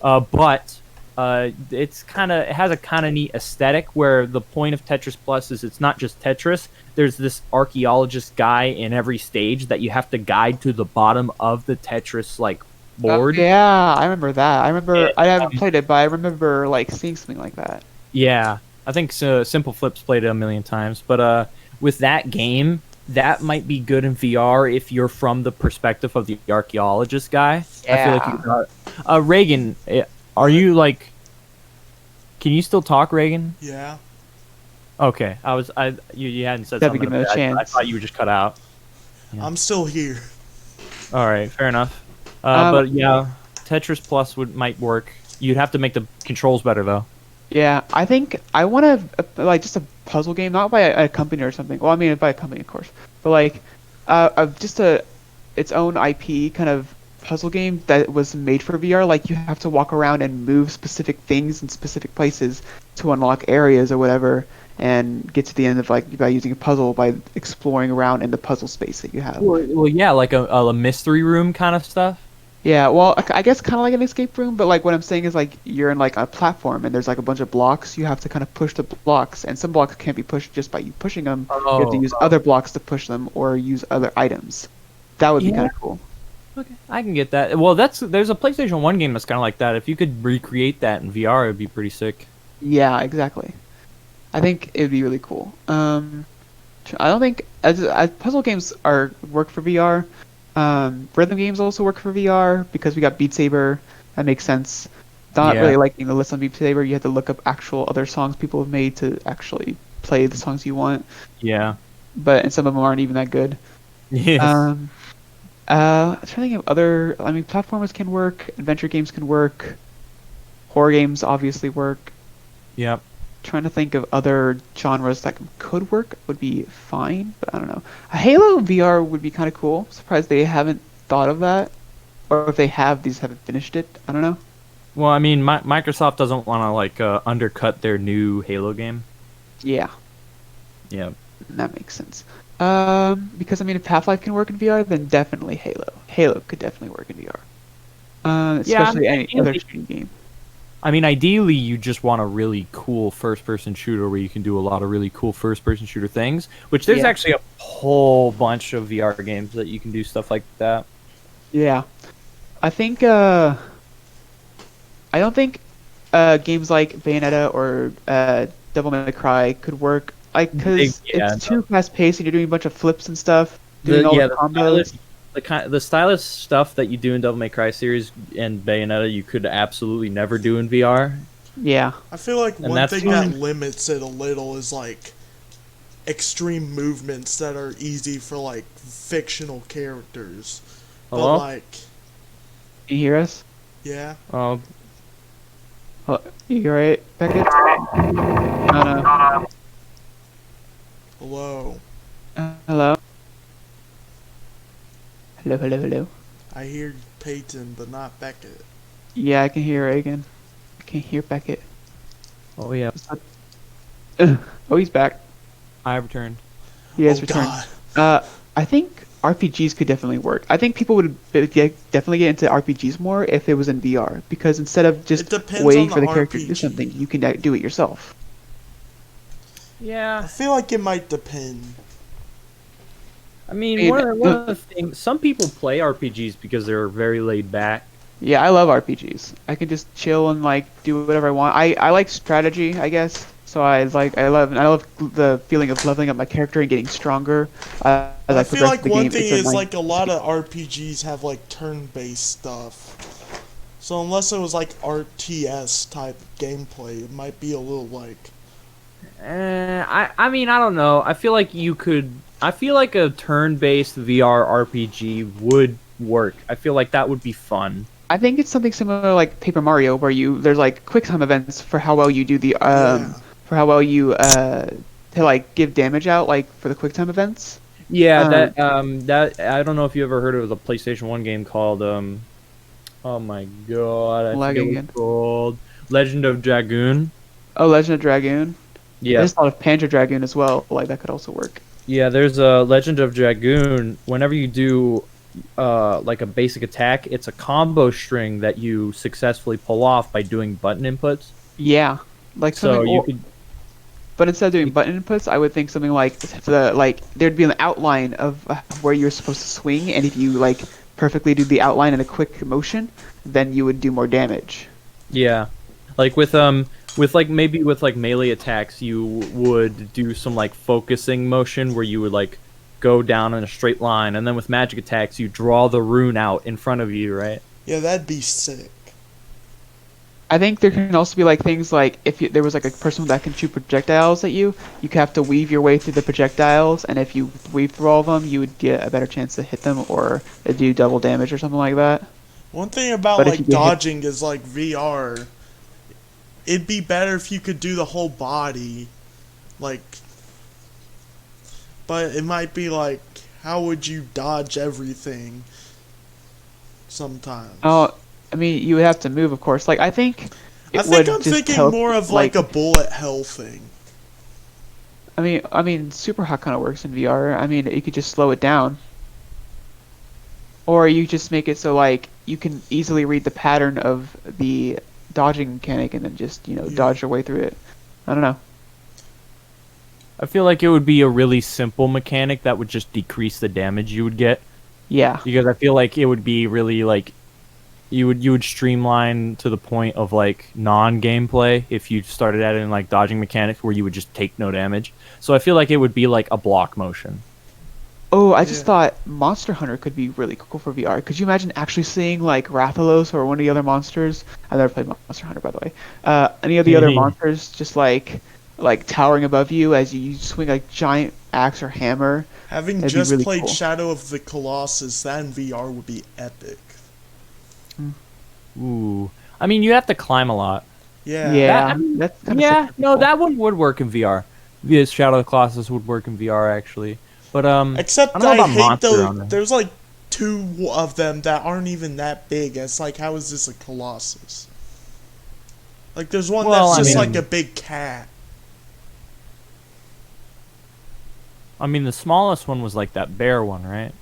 But it has a kind of neat aesthetic where the point of Tetris Plus is it's not just Tetris. There's this archaeologist guy in every stage that you have to guide to the bottom of the Tetris like board. Yeah, I remember that. I remember Yeah, I haven't played it, but I remember like seeing something like that. Yeah, I think Simple Flips played it a million times, but with that game, that might be good in VR if you're from the perspective of the archaeologist guy. I feel like you got. Reagan, are you like? Can you still talk, Reagan? Yeah. Okay, you hadn't said Gotta something. give him a about that. I chance. thought you were just cut out. Yeah. I'm still here. All right, fair enough. Um, But yeah, Tetris Plus might work. You'd have to make the controls better though. Yeah, I think I want to like just a puzzle game, not by a company or something. Well, I mean by a company, of course, but like just its own IP kind of puzzle game that was made for VR. Like you have to walk around and move specific things in specific places to unlock areas or whatever, and get to the end of like by using a puzzle by exploring around in the puzzle space that you have. Well, yeah, like a mystery room kind of stuff. Yeah, well, I guess kind of like an escape room, but like what I'm saying is like you're in like a platform and there's like a bunch of blocks. You have to kind of push the blocks, and some blocks can't be pushed just by you pushing them. You have to use other blocks to push them or use other items. That would be kind of cool. Okay, I can get that. Well, there's a PlayStation 1 game that's kind of like that. If you could recreate that in VR, it'd be pretty sick. Yeah, exactly. I think it'd be really cool. I don't think as puzzle games are work for VR. Rhythm games also work for VR because we got Beat Saber. That makes sense. Not Yeah. really liking the list on Beat Saber. You have to look up actual other songs people have made to actually play the songs you want. Yeah. And some of them aren't even that good. Yes. I'm trying to think of other. I mean, platformers can work. Adventure games can work. Horror games obviously work. Yep. Trying to think of other genres that could work would be fine, but I don't know. A Halo VR would be kind of cool. Surprised they haven't thought of that, or if they have, these haven't finished it. I don't know. Well, I mean, Microsoft doesn't want to like undercut their new Halo game. Yeah, Yeah. that makes sense. Because I mean, if Half-Life can work in VR, then definitely Halo. Halo could definitely work in VR. Yeah, Especially any other ideally- shooting game. I mean, ideally, you just want a really cool first-person shooter where you can do a lot of really cool first-person shooter things. Which there's Yeah. actually a whole bunch of VR games that you can do stuff like that. Yeah, I think. I don't think games like Bayonetta or Devil May Cry could work. Like, because Yeah, it's too fast-paced and you're doing a bunch of flips and stuff, doing all the combos. The stylus stuff that you do in Devil May Cry series and Bayonetta, you could absolutely never do in VR. Yeah. I feel like And one that's thing that fine. limits it a little is like extreme movements that are easy for like fictional characters. Hello? But like, Can you hear us? yeah. Oh, Oh, you alright, Beckett? Oh no. Hello. Hello? Hello, hello, hello. I hear Peyton, but not Beckett. Yeah, I can hear Reagan. I can hear Beckett. Oh yeah, Oh, he's back. I returned. He has Oh returned. God. I think RPGs could definitely work. I think people would definitely get into RPGs more if it was in VR, because instead of It just depends waiting on the for the character to do RPG. something, you can do it yourself. Yeah, I feel like it might depend. I mean, mean, one of the things, some people play RPGs because they're very laid back. Yeah, I love RPGs. I can just chill and like do whatever I want. I like strategy, I guess. So I love the feeling of leveling up my character and getting stronger as I I feel progress like through the one game. thing It's a is nice like a lot escape. of RPGs have like turn-based stuff. So unless it was like RTS type gameplay, it might be a little like I mean, I don't know. I feel like you could. I feel like a turn-based VR RPG would work. I feel like that would be fun. I think it's something similar like Paper Mario, where there's like quick time events for how well you do the yeah. for how well you to like give damage out like for the quick time events. Yeah, Um, that I don't know if you ever heard of the PlayStation 1 game called oh my god, I forget lagging what again. it's called. Legend of Dragoon. Oh, Legend of Dragoon. I Yeah. just thought of Panzer Dragoon as well. Like that could also work. Yeah, there's a Legend of Dragoon. Whenever you do like a basic attack, it's a combo string that you successfully pull off by doing button inputs. Yeah, like So something. you Or, could but instead of doing button inputs, I would think something like there'd be an outline of where you're supposed to swing, and if you like perfectly do the outline in a quick motion, then you would do more damage. yeah. Like with like maybe with like melee attacks, you would do some like focusing motion where you would like go down in a straight line, and then with magic attacks, you draw the rune out in front of you, right? Yeah, that'd be sick. I think there can also be like things like if there was like a person that can shoot projectiles at you, you could have to weave your way through the projectiles, and if you weave through all of them, you would get a better chance to hit them or do double damage or something like that. One thing about But if you like get hit, dodging is like VR. It'd be better if you could do the whole body, like. But it might be like, how would you dodge everything? Sometimes. oh, I mean, you would have to move, of course. Like I think I it think would I'm just thinking more of like a bullet hell thing. I mean, super hot kind of works in VR. I mean, you could just slow it down, or you just make it so like you can easily read the pattern of the dodging mechanic and then just Yeah. dodge your way through it. I don't know. I feel like it would be a really simple mechanic that would just decrease the damage you would get, Yeah, because I feel like it would be really like you would streamline to the point of like non-gameplay if you started adding like dodging mechanics where you would just take no damage. So I feel like it would be like a block motion. Oh, I just Yeah. thought Monster Hunter could be really cool for VR. Could you imagine actually seeing like Rathalos or one of the other monsters? I've never played Monster Hunter, by the way. Any of the other monsters just like towering above you as you swing a giant axe or hammer? Having That'd be just really played cool. Shadow of the Colossus, that in VR would be epic. Ooh, I mean you have to climb a lot. Yeah. Yeah, I mean, that's kind of yeah, no, that one would work in VR. The Shadow of the Colossus would work in VR actually, but I Except don't know I about hate Monster those. Hunter. There's like two of them that aren't even that big. It's like, how is this a Colossus? Like, there's one Well, that's I just like mean- a big cat. I mean, the smallest one was like that bear one, right?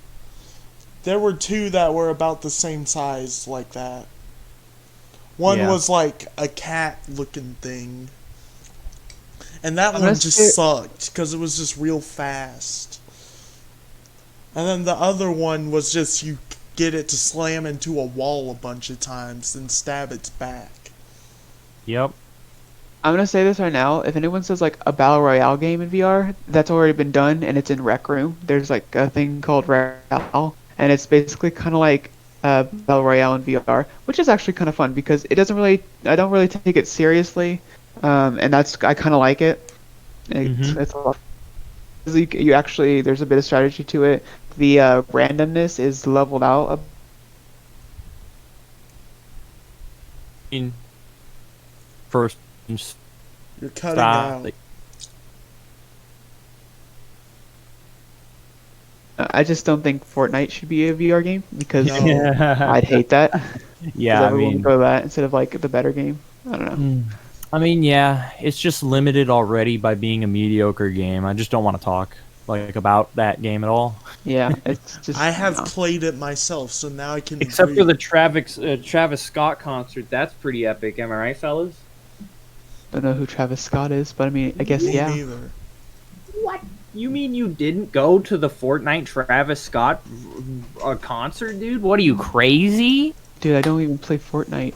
There were two that were about the same size, like that. One Yeah. was like a cat looking thing. And that I'm one gonna just say- sucked because it was just real fast. And then the other one was just you get it to slam into a wall a bunch of times and stab its back. Yep. I'm gonna say this right now. If anyone says like a battle royale game in VR, that's already been done and it's in Rec Room. There's like a thing called Royale, and it's basically kind of like battle royale in VR, which is actually kind of fun because it doesn't really, I don't really take it seriously, and I kind of like it. It's a lot. You actually, there's a bit of strategy to it. The randomness is leveled out. I, mean, first You're cutting stop. out. I just don't think Fortnite should be a VR game because No. I'd hate that. 'Cause Yeah, I everyone would mean, go to that instead of like the better game. I don't know. I mean, yeah, it's just limited already by being a mediocre game. I just don't want to talk like about that game at all. Yeah, it's just. I have no. played it myself, so now I can Except agree. for the Travis Scott concert, that's pretty epic. Am I right, fellas? Don't know who Travis Scott is, but I mean, I guess Me yeah. neither. What? You mean you didn't go to the Fortnite Travis Scott concert, dude? What are you, crazy? Dude, I don't even play Fortnite.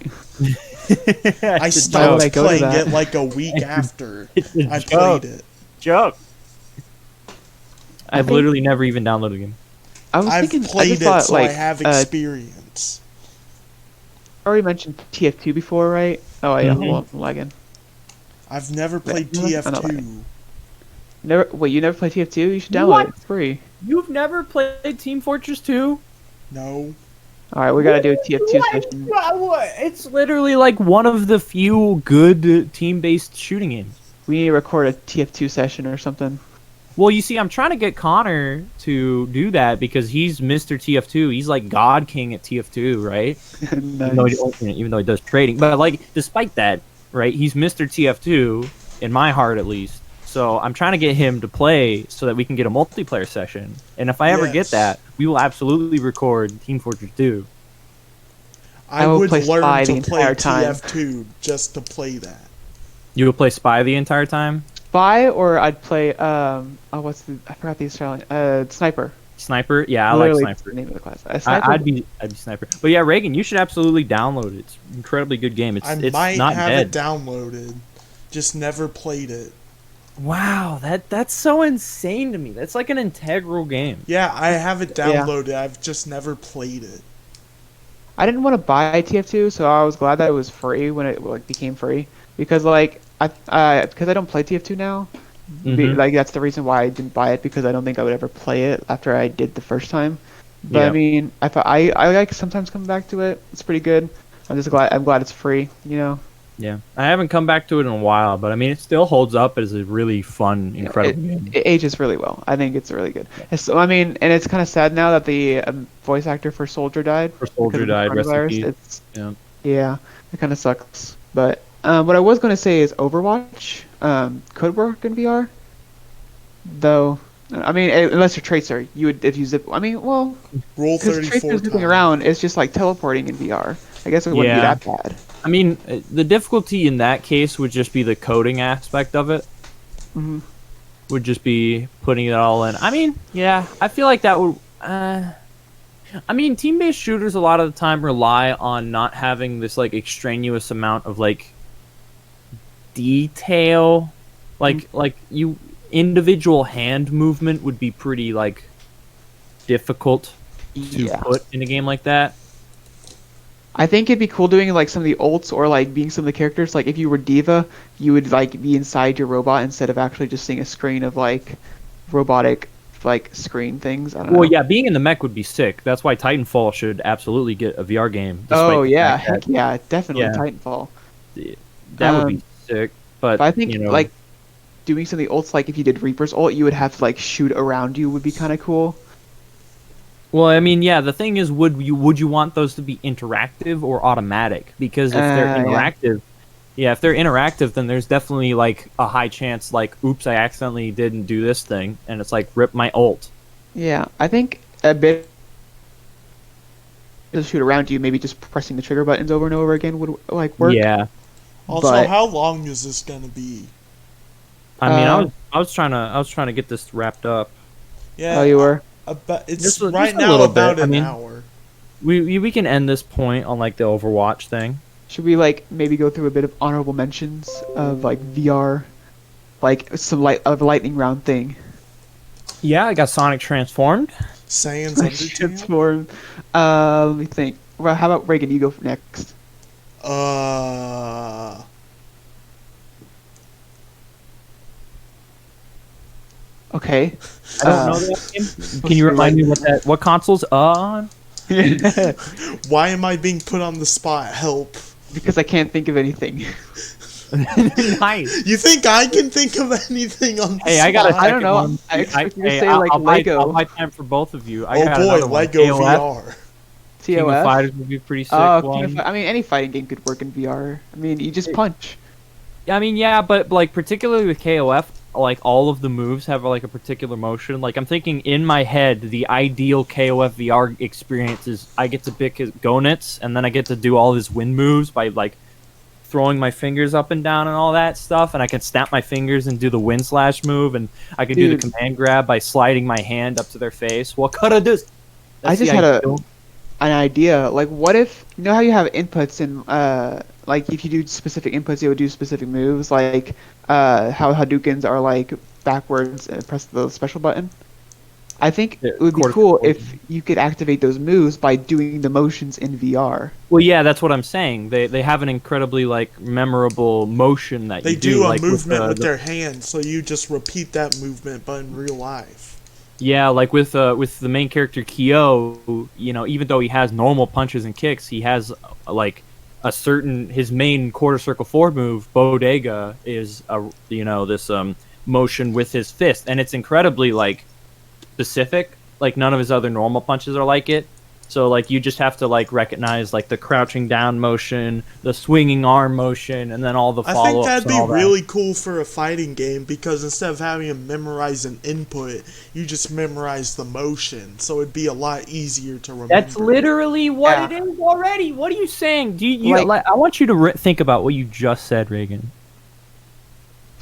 I It's a stopped would I go to playing that? it like a week after It's a I joke. played it. Joke. I've think- literally never even downloaded the game. I was I've thinking. I played just it, thought so like I have I experience. already mentioned TF2 before, right? Oh yeah, Mhm. hold on, I'm lagging. I've never played no, no, no, TF2. Never. Wait, you never play TF2? You should download What? it. It's free. You've never played Team Fortress 2? No. All right, we gotta do a TF2 session. What? It's literally like one of the few good team-based shooting games. We need to record a TF2 session or something. Well, you see, I'm trying to get Connor to do that because he's Mr. TF2. He's like God King at TF2, right? Nice. Even though he does trading. But like, despite that, right, he's Mr. TF2, in my heart at least. So I'm trying to get him to play so that we can get a multiplayer session. And if I ever get Yes. that, we will absolutely record Team Fortress 2. I will would play learn Spy to the play entire time. TF2 just to play that. You will play Spy the entire time? Spy, or I'd play oh, what's the? I forgot the Australian. Sniper. Sniper? Yeah, I Literally like the Sniper. name of the class. Sniper. I'd be Sniper. But yeah, Reagan, you should absolutely download it. It's an incredibly good game. It's I it's might not have dead. it downloaded, just never played it. Wow, that's so insane to me. That's like an integral game. Yeah, I have it Yeah. downloaded. I've just never played it. I didn't want to buy TF2, so I was glad that it was free when it like became free because like because I don't play TF2 now. Mhm. Like that's the reason why I didn't buy it because I don't think I would ever play it after I did the first time. But I Yeah. mean, I like sometimes come back to it. It's pretty good. I'm glad it's free. You know. Yeah, I haven't come back to it in a while, but I mean, it still holds up as a really fun, incredible game. It ages really well. I think it's really good. So I mean, and it's kind of sad now that the voice actor for Soldier died. For because Soldier of the died, rest in coronavirus. peace. It's Yeah. yeah, it kind of sucks. But what I was gonna say is Overwatch could work in VR. Though, I mean, unless you're Tracer, you would if you zip. I mean, well, Roll because 34 Tracer zipping times. around, it's just like teleporting in VR. I guess it wouldn't be Yeah. that bad. I mean, the difficulty in that case would just be the coding aspect of it. Hmm. Would just be putting it all in. I mean, yeah, I feel like that would. I mean, team-based shooters a lot of the time rely on not having this like extraneous amount of like detail, like you individual hand movement would be pretty like difficult to Yeah. put in a game like that. I think it'd be cool doing like some of the ults or like being some of the characters. Like if you were Diva, you would like be inside your robot instead of actually just seeing a screen of like robotic like screen things. I don't know. Well, yeah, being in the mech would be sick. That's why Titanfall should absolutely get a VR game. despite Oh the yeah, fact that heck yeah, definitely Yeah. Titanfall. that would be sick. But, But I think you know, like doing some of the ults, like if you did Reaper's ult, you would have to like shoot around you would be kind of cool. well, I mean, yeah, the thing is, would you want those to be interactive or automatic? Because if they're Yeah. interactive, yeah, if they're interactive, then there's definitely like a high chance, like, oops, I accidentally didn't do this thing, and it's like rip my ult. Yeah, I think a bit to shoot around you, maybe just pressing the trigger buttons over and over again would like work. Yeah, Also, But- how long is this gonna be? I mean, Um, I was trying to get this wrapped up. Yeah, Oh, you were. About, it's Just a right now little about bit, I an mean- hour. We can end this point on like the Overwatch thing. Should we like maybe go through a bit of honorable mentions of like VR, like some lightning round thing? Yeah, I got Sonic transformed. Saiyans Undertale. Transform. Let me think. Well, how about Reagan? You go next. Okay. I don't know that game. Can you remind me what console's on? Why am I being put on the spot? Help. Because I can't think of anything. Nice. You think I can think of anything on the Hey, I got a spot? I don't second know. one. I expect you to Hey, say like I'll Lego. buy time for both of you. I Oh got boy, another one. Lego KOF, VR. King of TOF. Fighters would be a pretty sick one. I mean, any fighting game could work in VR. I mean, you just punch. I mean, yeah, but like particularly with KOF, like all of the moves have like a particular motion. Like I'm thinking in my head, the ideal KOF VR experience is I get to pick his gonets, and then I get to do all his wind moves by like throwing my fingers up and down and all that stuff, and I can snap my fingers and do the wind slash move, and I can do the Dude. command grab by sliding my hand up to their face. What could I do? I just had an idea. Like, what if you know how you have inputs and like if you do specific inputs, it would do specific moves. Like how Hadoukens are like backwards and press the special button. I think Yeah, it would be quarter cool forward. if you could activate those moves by doing the motions in VR. Well, yeah, that's what I'm saying. They have an incredibly like memorable motion that They you do a like movement with the their hands, so you just repeat that movement, but in real life. Yeah, like with the main character Kyo, you know, even though he has normal punches and kicks, he has like a certain his main quarter circle forward move, Bodega, is a this motion with his fist, and it's incredibly like specific. Like none of his other normal punches are like it. So like you just have to like recognize like the crouching down motion, the swinging arm motion, and then all the I follow think ups. that'd be really cool for a fighting game because instead of having to memorize an input, you just memorize the motion, so it'd be a lot easier to remember. That's literally what Yeah. it is already. What are you saying? Do you Like- I want you to think about what you just said, Reagan.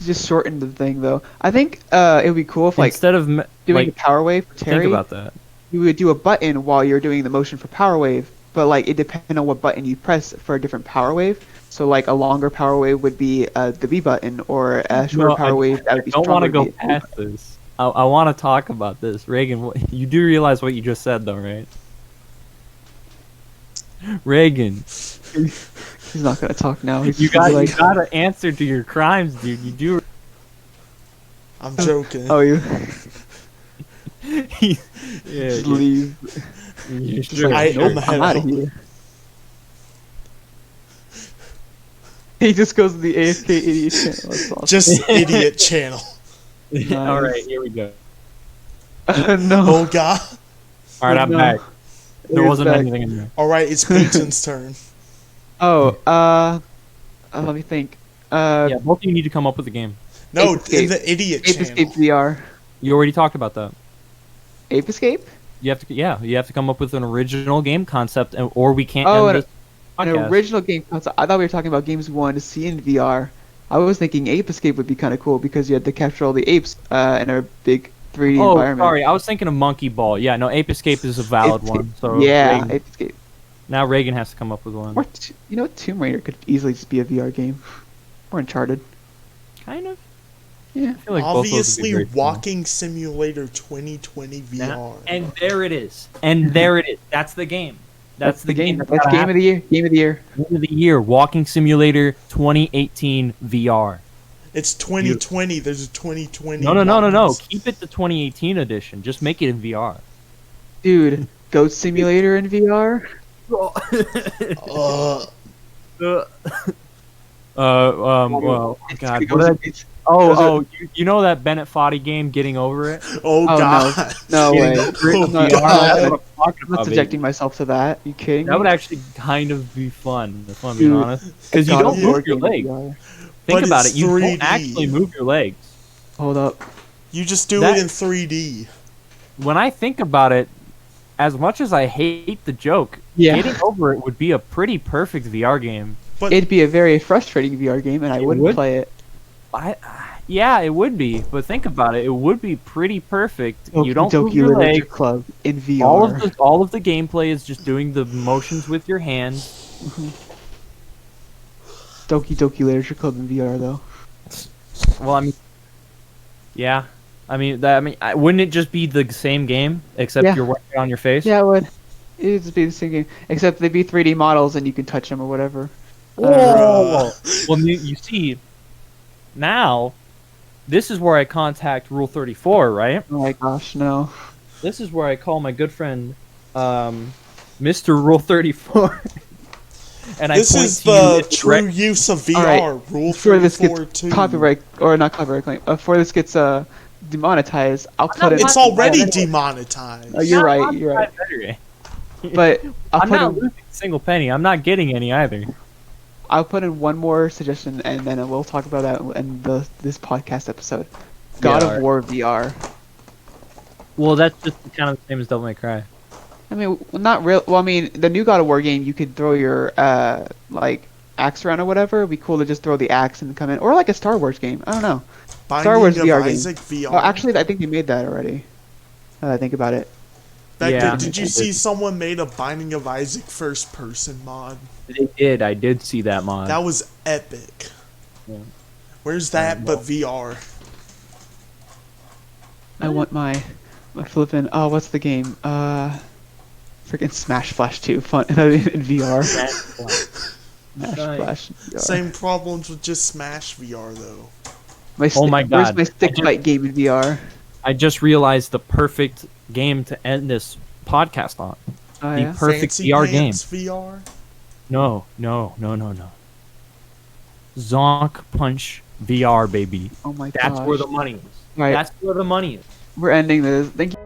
Just shorten the thing though. I think it would be cool if like Instead of doing like, a power wave for Terry. think about that. You would do a button while you're doing the motion for power wave, but like it depends on what button you press for a different power wave. So like a longer power wave would be the B button, or a shorter power wave that would be I don't want to stronger go past this. I want to talk about this, Reagan. You do realize what you just said, though, right? Reagan, He's not gonna talk now. He's you just got to answer to your crimes, dude. You do. I'm joking. Oh, you Yeah, just leave. you Just sure. like, I'm nope, ahead I'm of out of him. here. He just goes to the AFK idiot channel. That's awesome. Just idiot channel. All right, here we go. No. Oh god. All right, I'm No. back. There He's wasn't back. anything in there. Alright, it's Putin's turn. Oh, let me think. Yeah, both of you need to come up with a game. No, Ape Escape. in the idiot Ape channel. Escape VR. You already talked about that. Ape Escape? You have to come up with an original game concept, or we can't Oh, end an- this An podcast. original game concept. I thought we were talking about games we wanted to see in VR. I was thinking Ape Escape would be kind of cool because you had to capture all the apes in a big 3D Oh, environment. sorry, I was thinking of Monkey Ball. Yeah, no, Ape Escape is a valid Ape- one. So yeah, Reagan, Ape Escape. now Reagan has to come up with one. Or you know, Tomb Raider could easily just be a VR game. Or Uncharted. Kind of. Yeah. I feel like both those would be Obviously, great fun. Walking Simulator 2020 VR. And there it is. And there it is. That's the game. That's the game. That's game of the year. Game of the year. Game of the year. Walking Simulator 2018 VR. It's 2020. There's a 2020. No. ones. Keep it the 2018 edition. Just make it in VR. Dude, Goat Simulator in VR? Well, It's God. gonna What go- did I- it's- you know that Bennett Foddy game, Getting Over It? Oh, Oh, god. no way. Getting Over It in Oh, VR, God. that's what I'm talking I'm not about, subjecting myself to that. You kidding That me? would actually kind of be fun, if I'm being Dude, honest. Because you God don't of War move your game in legs. VR. Think But about it's it. You 3D. don't actually move your legs. Hold up. You just do That- it in 3D. When I think about it, as much as I hate the joke, Yeah. Getting Over It would be a pretty perfect VR game. But It'd be a very frustrating VR game, and I It wouldn't would? play it. Yeah, it would be. But think about it. It would be pretty perfect. You don't Doki move your Literature legs. Club in VR. All of the gameplay is just doing the motions with your hands. Doki Doki Literature Club in VR, though. Well, I mean, yeah. Wouldn't it just be the same game except Yeah. you're working on your face? Yeah, it would. It'd just be the same game, except they'd be 3D models and you can touch them or whatever. Whoa. Well, you see, now, this is where I contact Rule 34, right? Oh my gosh, no. This is where I call my good friend, Mr. Rule 34. and This I point is to you the in true red- use of VR. Alright, Rule before this gets 34.2. copyright or not copyright claim, before this gets demonetized, I'll put in. It's already demonetized. Oh, you're Not right. on You're right. better. But I'll I'm put not in. losing a single penny. I'm not getting any either. I'll put in one more suggestion, and then we'll talk about that in this podcast episode. God of alright. War VR. Well, that's just kind of the same as Devil May Cry. I mean, not real. Well, I mean, the new God of War game, you could throw your like axe around or whatever. It'd be cool to just throw the axe and come in, or like a Star Wars game. I don't know. Binding Wars of VR game. Isaac VR. Oh, actually, I think they made that already. Now that I think about it. Yeah. Did you see someone made a Binding of Isaac first person mod? They did. I did see that mod. That was epic. Yeah. Where's that but VR? I want my flippin'. Oh, what's the game? Freaking Smash Flash 2 fun in VR. Smash Flash. VR. Same problems with just Smash VR though. Oh my Where's God. my stick fight game in VR? I just realized the perfect game to end this podcast on. Oh The yeah. perfect Fancy VR game. Pants VR? No. Zonk Punch VR, baby. Oh my god. That's where the money is. Right. That's where the money is. We're ending this. Thank you.